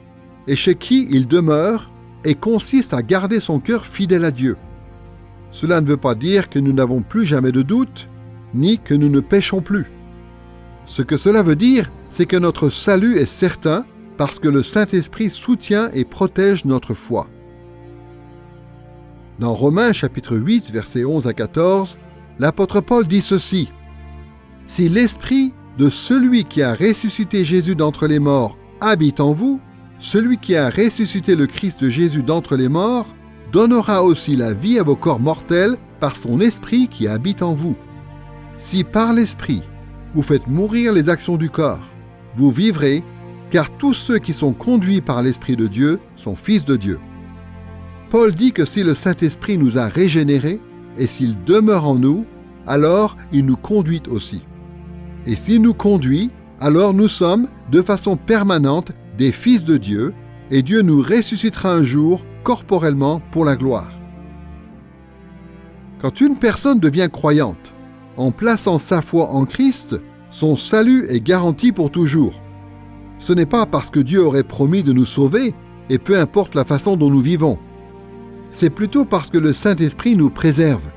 et chez qui il demeure et consiste à garder son cœur fidèle à Dieu. Cela ne veut pas dire que nous n'avons plus jamais de doute, ni que nous ne péchons plus. Ce que cela veut dire, c'est que notre salut est certain parce que le Saint-Esprit soutient et protège notre foi. Dans Romains chapitre 8, versets 11 à 14, l'apôtre Paul dit ceci: « Si l'Esprit de celui qui a ressuscité Jésus d'entre les morts habite en vous, celui qui a ressuscité le Christ Jésus d'entre les morts donnera aussi la vie à vos corps mortels par son Esprit qui habite en vous. Si par l'Esprit vous faites mourir les actions du corps, vous vivrez, car tous ceux qui sont conduits par l'Esprit de Dieu sont fils de Dieu. » Paul dit que si le Saint-Esprit nous a régénérés, et s'il demeure en nous, alors il nous conduit aussi. Et s'il nous conduit, alors nous sommes, de façon permanente, des fils de Dieu, et Dieu nous ressuscitera un jour corporellement pour la gloire. Quand une personne devient croyante, en plaçant sa foi en Christ, son salut est garanti pour toujours. Ce n'est pas parce que Dieu aurait promis de nous sauver, et peu importe la façon dont nous vivons. C'est plutôt parce que le Saint-Esprit nous préserve.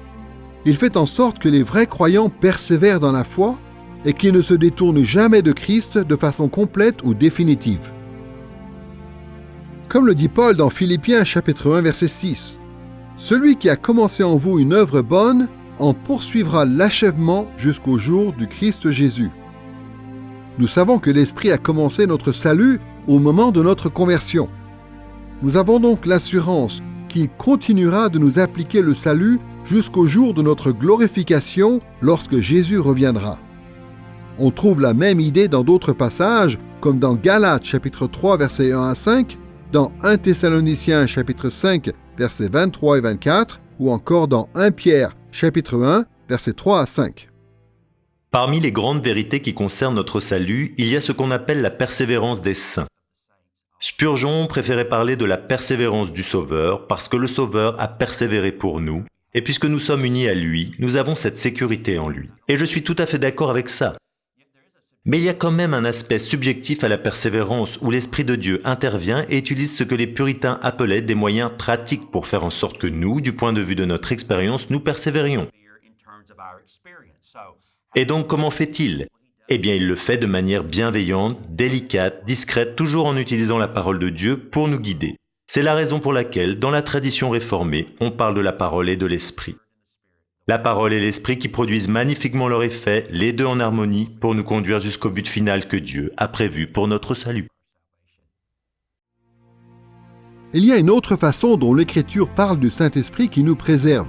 Il fait en sorte que les vrais croyants persévèrent dans la foi et qu'ils ne se détournent jamais de Christ de façon complète ou définitive. Comme le dit Paul dans Philippiens chapitre 1 verset 6, « Celui qui a commencé en vous une œuvre bonne en poursuivra l'achèvement jusqu'au jour du Christ Jésus. » Nous savons que l'Esprit a commencé notre salut au moment de notre conversion. Nous avons donc l'assurance qu'il continuera de nous appliquer le salut jusqu'au jour de notre glorification lorsque Jésus reviendra. On trouve la même idée dans d'autres passages, comme dans Galates chapitre 3 versets 1 à 5, dans 1 Thessaloniciens chapitre 5 versets 23 et 24, ou encore dans 1 Pierre chapitre 1 versets 3 à 5. Parmi les grandes vérités qui concernent notre salut, il y a ce qu'on appelle la persévérance des saints. Spurgeon préférait parler de la persévérance du Sauveur parce que le Sauveur a persévéré pour nous, et puisque nous sommes unis à lui, nous avons cette sécurité en lui. Et je suis tout à fait d'accord avec ça. Mais il y a quand même un aspect subjectif à la persévérance où l'Esprit de Dieu intervient et utilise ce que les puritains appelaient des moyens pratiques pour faire en sorte que nous, du point de vue de notre expérience, nous persévérions. Et donc comment fait-il ? Eh bien, il le fait de manière bienveillante, délicate, discrète, toujours en utilisant la parole de Dieu pour nous guider. C'est la raison pour laquelle, dans la tradition réformée, on parle de la parole et de l'esprit. La parole et l'esprit qui produisent magnifiquement leur effet, les deux en harmonie, pour nous conduire jusqu'au but final que Dieu a prévu pour notre salut. Il y a une autre façon dont l'Écriture parle du Saint-Esprit qui nous préserve.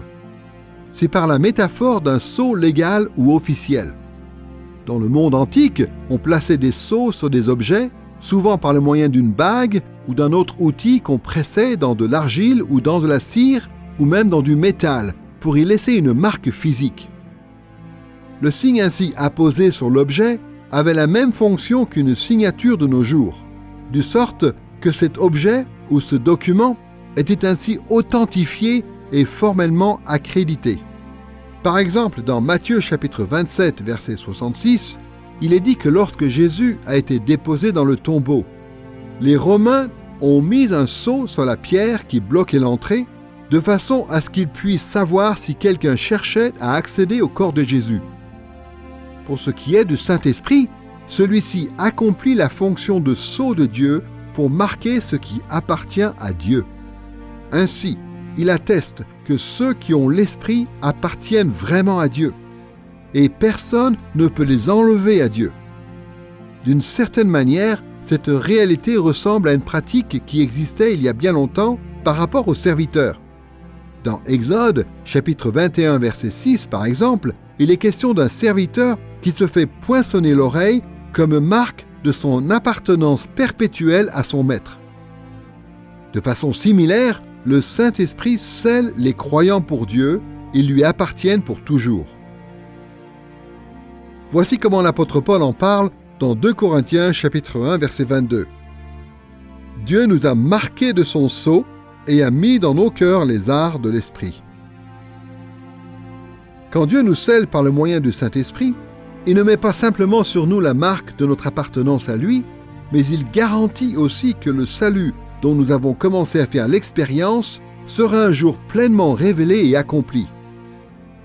C'est par la métaphore d'un sceau légal ou officiel. Dans le monde antique, on plaçait des sceaux sur des objets, souvent par le moyen d'une bague ou d'un autre outil qu'on pressait dans de l'argile ou dans de la cire ou même dans du métal pour y laisser une marque physique. Le signe ainsi apposé sur l'objet avait la même fonction qu'une signature de nos jours, de sorte que cet objet ou ce document était ainsi authentifié et formellement accrédité. Par exemple, dans Matthieu chapitre 27, verset 66, il est dit que lorsque Jésus a été déposé dans le tombeau, les Romains ont mis un sceau sur la pierre qui bloquait l'entrée, de façon à ce qu'ils puissent savoir si quelqu'un cherchait à accéder au corps de Jésus. pour ce qui est du Saint-Esprit, celui-ci accomplit la fonction de sceau de Dieu pour marquer ce qui appartient à Dieu. Ainsi, il atteste que ceux qui ont l'Esprit appartiennent vraiment à Dieu, et personne ne peut les enlever à Dieu. D'une certaine manière, cette réalité ressemble à une pratique qui existait il y a bien longtemps par rapport aux serviteurs. Dans Exode, chapitre 21, verset 6, par exemple, il est question d'un serviteur qui se fait poinçonner l'oreille comme marque de son appartenance perpétuelle à son maître. De façon similaire, le Saint-Esprit scelle les croyants pour Dieu, ils lui appartiennent pour toujours. Voici comment l'apôtre Paul en parle dans 2 Corinthiens chapitre 1 verset 22. Dieu nous a marqués de son sceau et a mis dans nos cœurs les arts de l'Esprit. Quand Dieu nous scelle par le moyen du Saint-Esprit, il ne met pas simplement sur nous la marque de notre appartenance à lui, mais il garantit aussi que le salut dont nous avons commencé à faire l'expérience sera un jour pleinement révélé et accompli.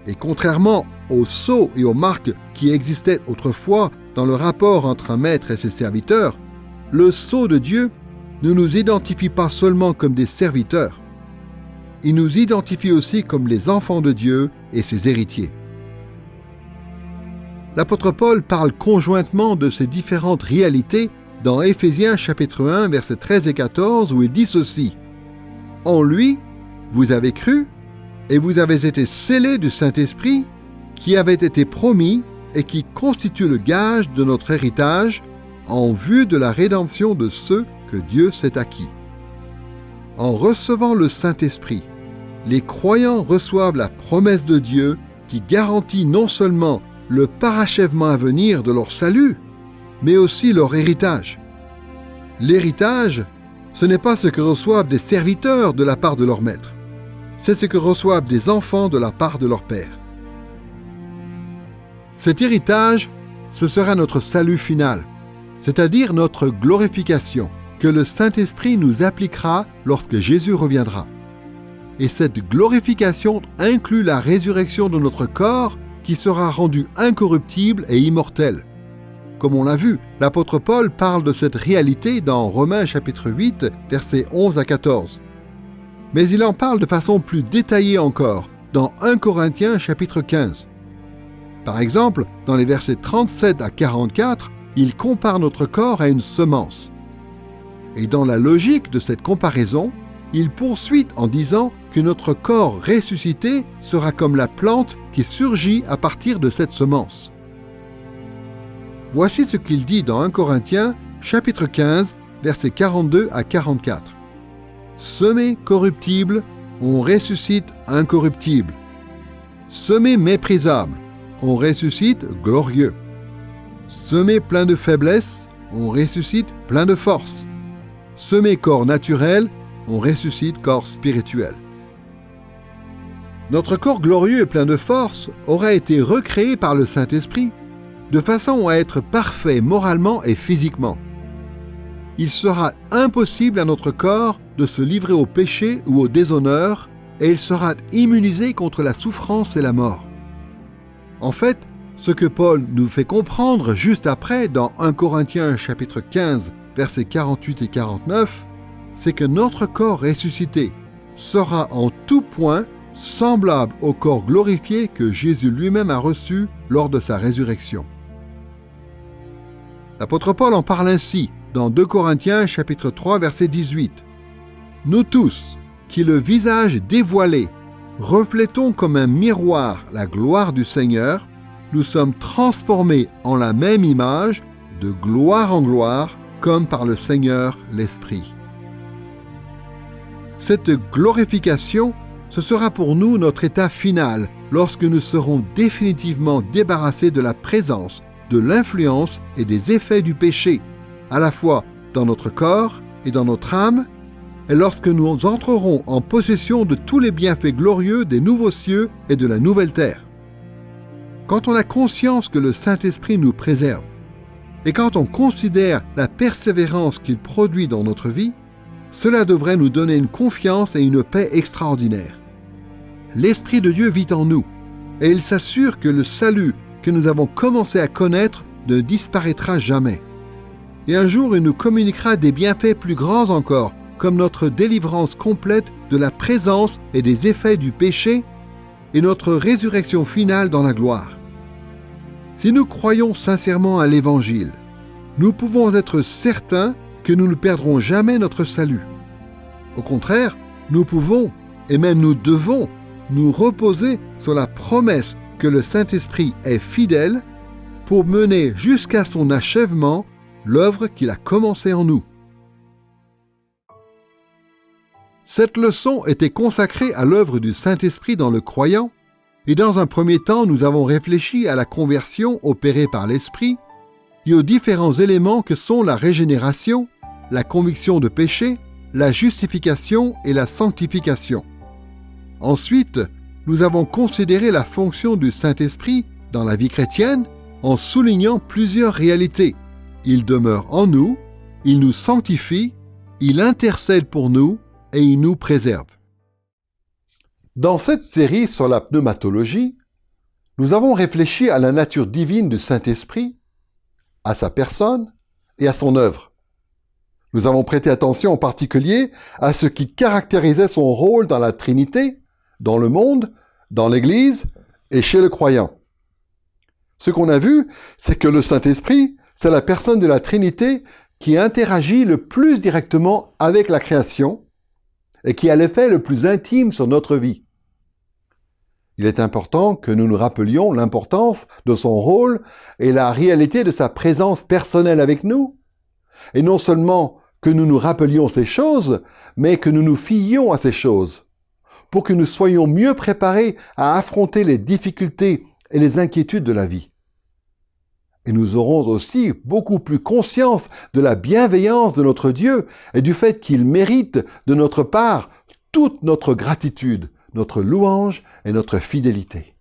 Et contrairement aux sceaux et aux marques qui existaient autrefois dans le rapport entre un maître et ses serviteurs, le sceau de Dieu ne nous identifie pas seulement comme des serviteurs. Il nous identifie aussi comme les enfants de Dieu et ses héritiers. L'apôtre Paul parle conjointement de ces différentes réalités dans Éphésiens chapitre 1 versets 13 et 14 où il dit ceci: « En lui, vous avez cru et vous avez été scellés du Saint-Esprit qui avait été promis et qui constitue le gage de notre héritage en vue de la rédemption de ceux que Dieu s'est acquis. » En recevant le Saint-Esprit, les croyants reçoivent la promesse de Dieu qui garantit non seulement le parachèvement à venir de leur salut, mais aussi leur héritage. L'héritage, ce n'est pas ce que reçoivent des serviteurs de la part de leur maître, c'est ce que reçoivent des enfants de la part de leur père. Cet héritage, ce sera notre salut final, c'est-à-dire notre glorification, que le Saint-Esprit nous appliquera lorsque Jésus reviendra. Et cette glorification inclut la résurrection de notre corps qui sera rendu incorruptible et immortel. Comme on l'a vu, l'apôtre Paul parle de cette réalité dans Romains chapitre 8, versets 11 à 14. Mais il en parle de façon plus détaillée encore dans 1 Corinthiens chapitre 15. Par exemple, dans les versets 37 à 44, il compare notre corps à une semence. Et dans la logique de cette comparaison, il poursuit en disant que notre corps ressuscité sera comme la plante qui surgit à partir de cette semence. Voici ce qu'il dit dans 1 Corinthiens, chapitre 15, versets 42 à 44. « Semé corruptible, on ressuscite incorruptible. Semé méprisable, on ressuscite glorieux. Semé plein de faiblesse, on ressuscite plein de force. Semé corps naturel, on ressuscite corps spirituel. » Notre corps glorieux et plein de force aura été recréé par le Saint-Esprit, de façon à être parfait moralement et physiquement. Il sera impossible à notre corps de se livrer au péché ou au déshonneur, et il sera immunisé contre la souffrance et la mort. En fait, ce que Paul nous fait comprendre juste après dans 1 Corinthiens chapitre 15, versets 48 et 49, c'est que notre corps ressuscité sera en tout point semblable au corps glorifié que Jésus lui-même a reçu lors de sa résurrection. L'apôtre Paul en parle ainsi dans 2 Corinthiens chapitre 3 verset 18. « Nous tous, qui le visage dévoilé, reflétons comme un miroir la gloire du Seigneur, nous sommes transformés en la même image, de gloire en gloire, comme par le Seigneur l'Esprit. » Cette glorification, ce sera pour nous notre état final lorsque nous serons définitivement débarrassés de la présence, de l'influence et des effets du péché, à la fois dans notre corps et dans notre âme, et lorsque nous entrerons en possession de tous les bienfaits glorieux des nouveaux cieux et de la nouvelle terre. Quand on a conscience que le Saint-Esprit nous préserve, et quand on considère la persévérance qu'il produit dans notre vie, cela devrait nous donner une confiance et une paix extraordinaires. L'Esprit de Dieu vit en nous, et il s'assure que le salut que nous avons commencé à connaître ne disparaîtra jamais. Et un jour, il nous communiquera des bienfaits plus grands encore, comme notre délivrance complète de la présence et des effets du péché et notre résurrection finale dans la gloire. Si nous croyons sincèrement à l'Évangile, nous pouvons être certains que nous ne perdrons jamais notre salut. Au contraire, nous pouvons, et même nous devons, nous reposer sur la promesse que le Saint-Esprit est fidèle pour mener jusqu'à son achèvement l'œuvre qu'il a commencée en nous. Cette leçon était consacrée à l'œuvre du Saint-Esprit dans le croyant, et dans un premier temps, nous avons réfléchi à la conversion opérée par l'Esprit et aux différents éléments que sont la régénération, la conviction de péché, la justification et la sanctification. Ensuite, nous avons considéré la fonction du Saint-Esprit dans la vie chrétienne en soulignant plusieurs réalités. Il demeure en nous, il nous sanctifie, il intercède pour nous et il nous préserve. Dans cette série sur la pneumatologie, nous avons réfléchi à la nature divine du Saint-Esprit, à sa personne et à son œuvre. Nous avons prêté attention en particulier à ce qui caractérisait son rôle dans la Trinité, dans le monde, dans l'Église et chez le croyant. Ce qu'on a vu, c'est que le Saint-Esprit, c'est la personne de la Trinité qui interagit le plus directement avec la création et qui a l'effet le plus intime sur notre vie. Il est important que nous nous rappelions l'importance de son rôle et la réalité de sa présence personnelle avec nous, et non seulement que nous nous rappelions ces choses, mais que nous nous fiions à ces choses, pour que nous soyons mieux préparés à affronter les difficultés et les inquiétudes de la vie. Et nous aurons aussi beaucoup plus conscience de la bienveillance de notre Dieu et du fait qu'il mérite de notre part toute notre gratitude, notre louange et notre fidélité.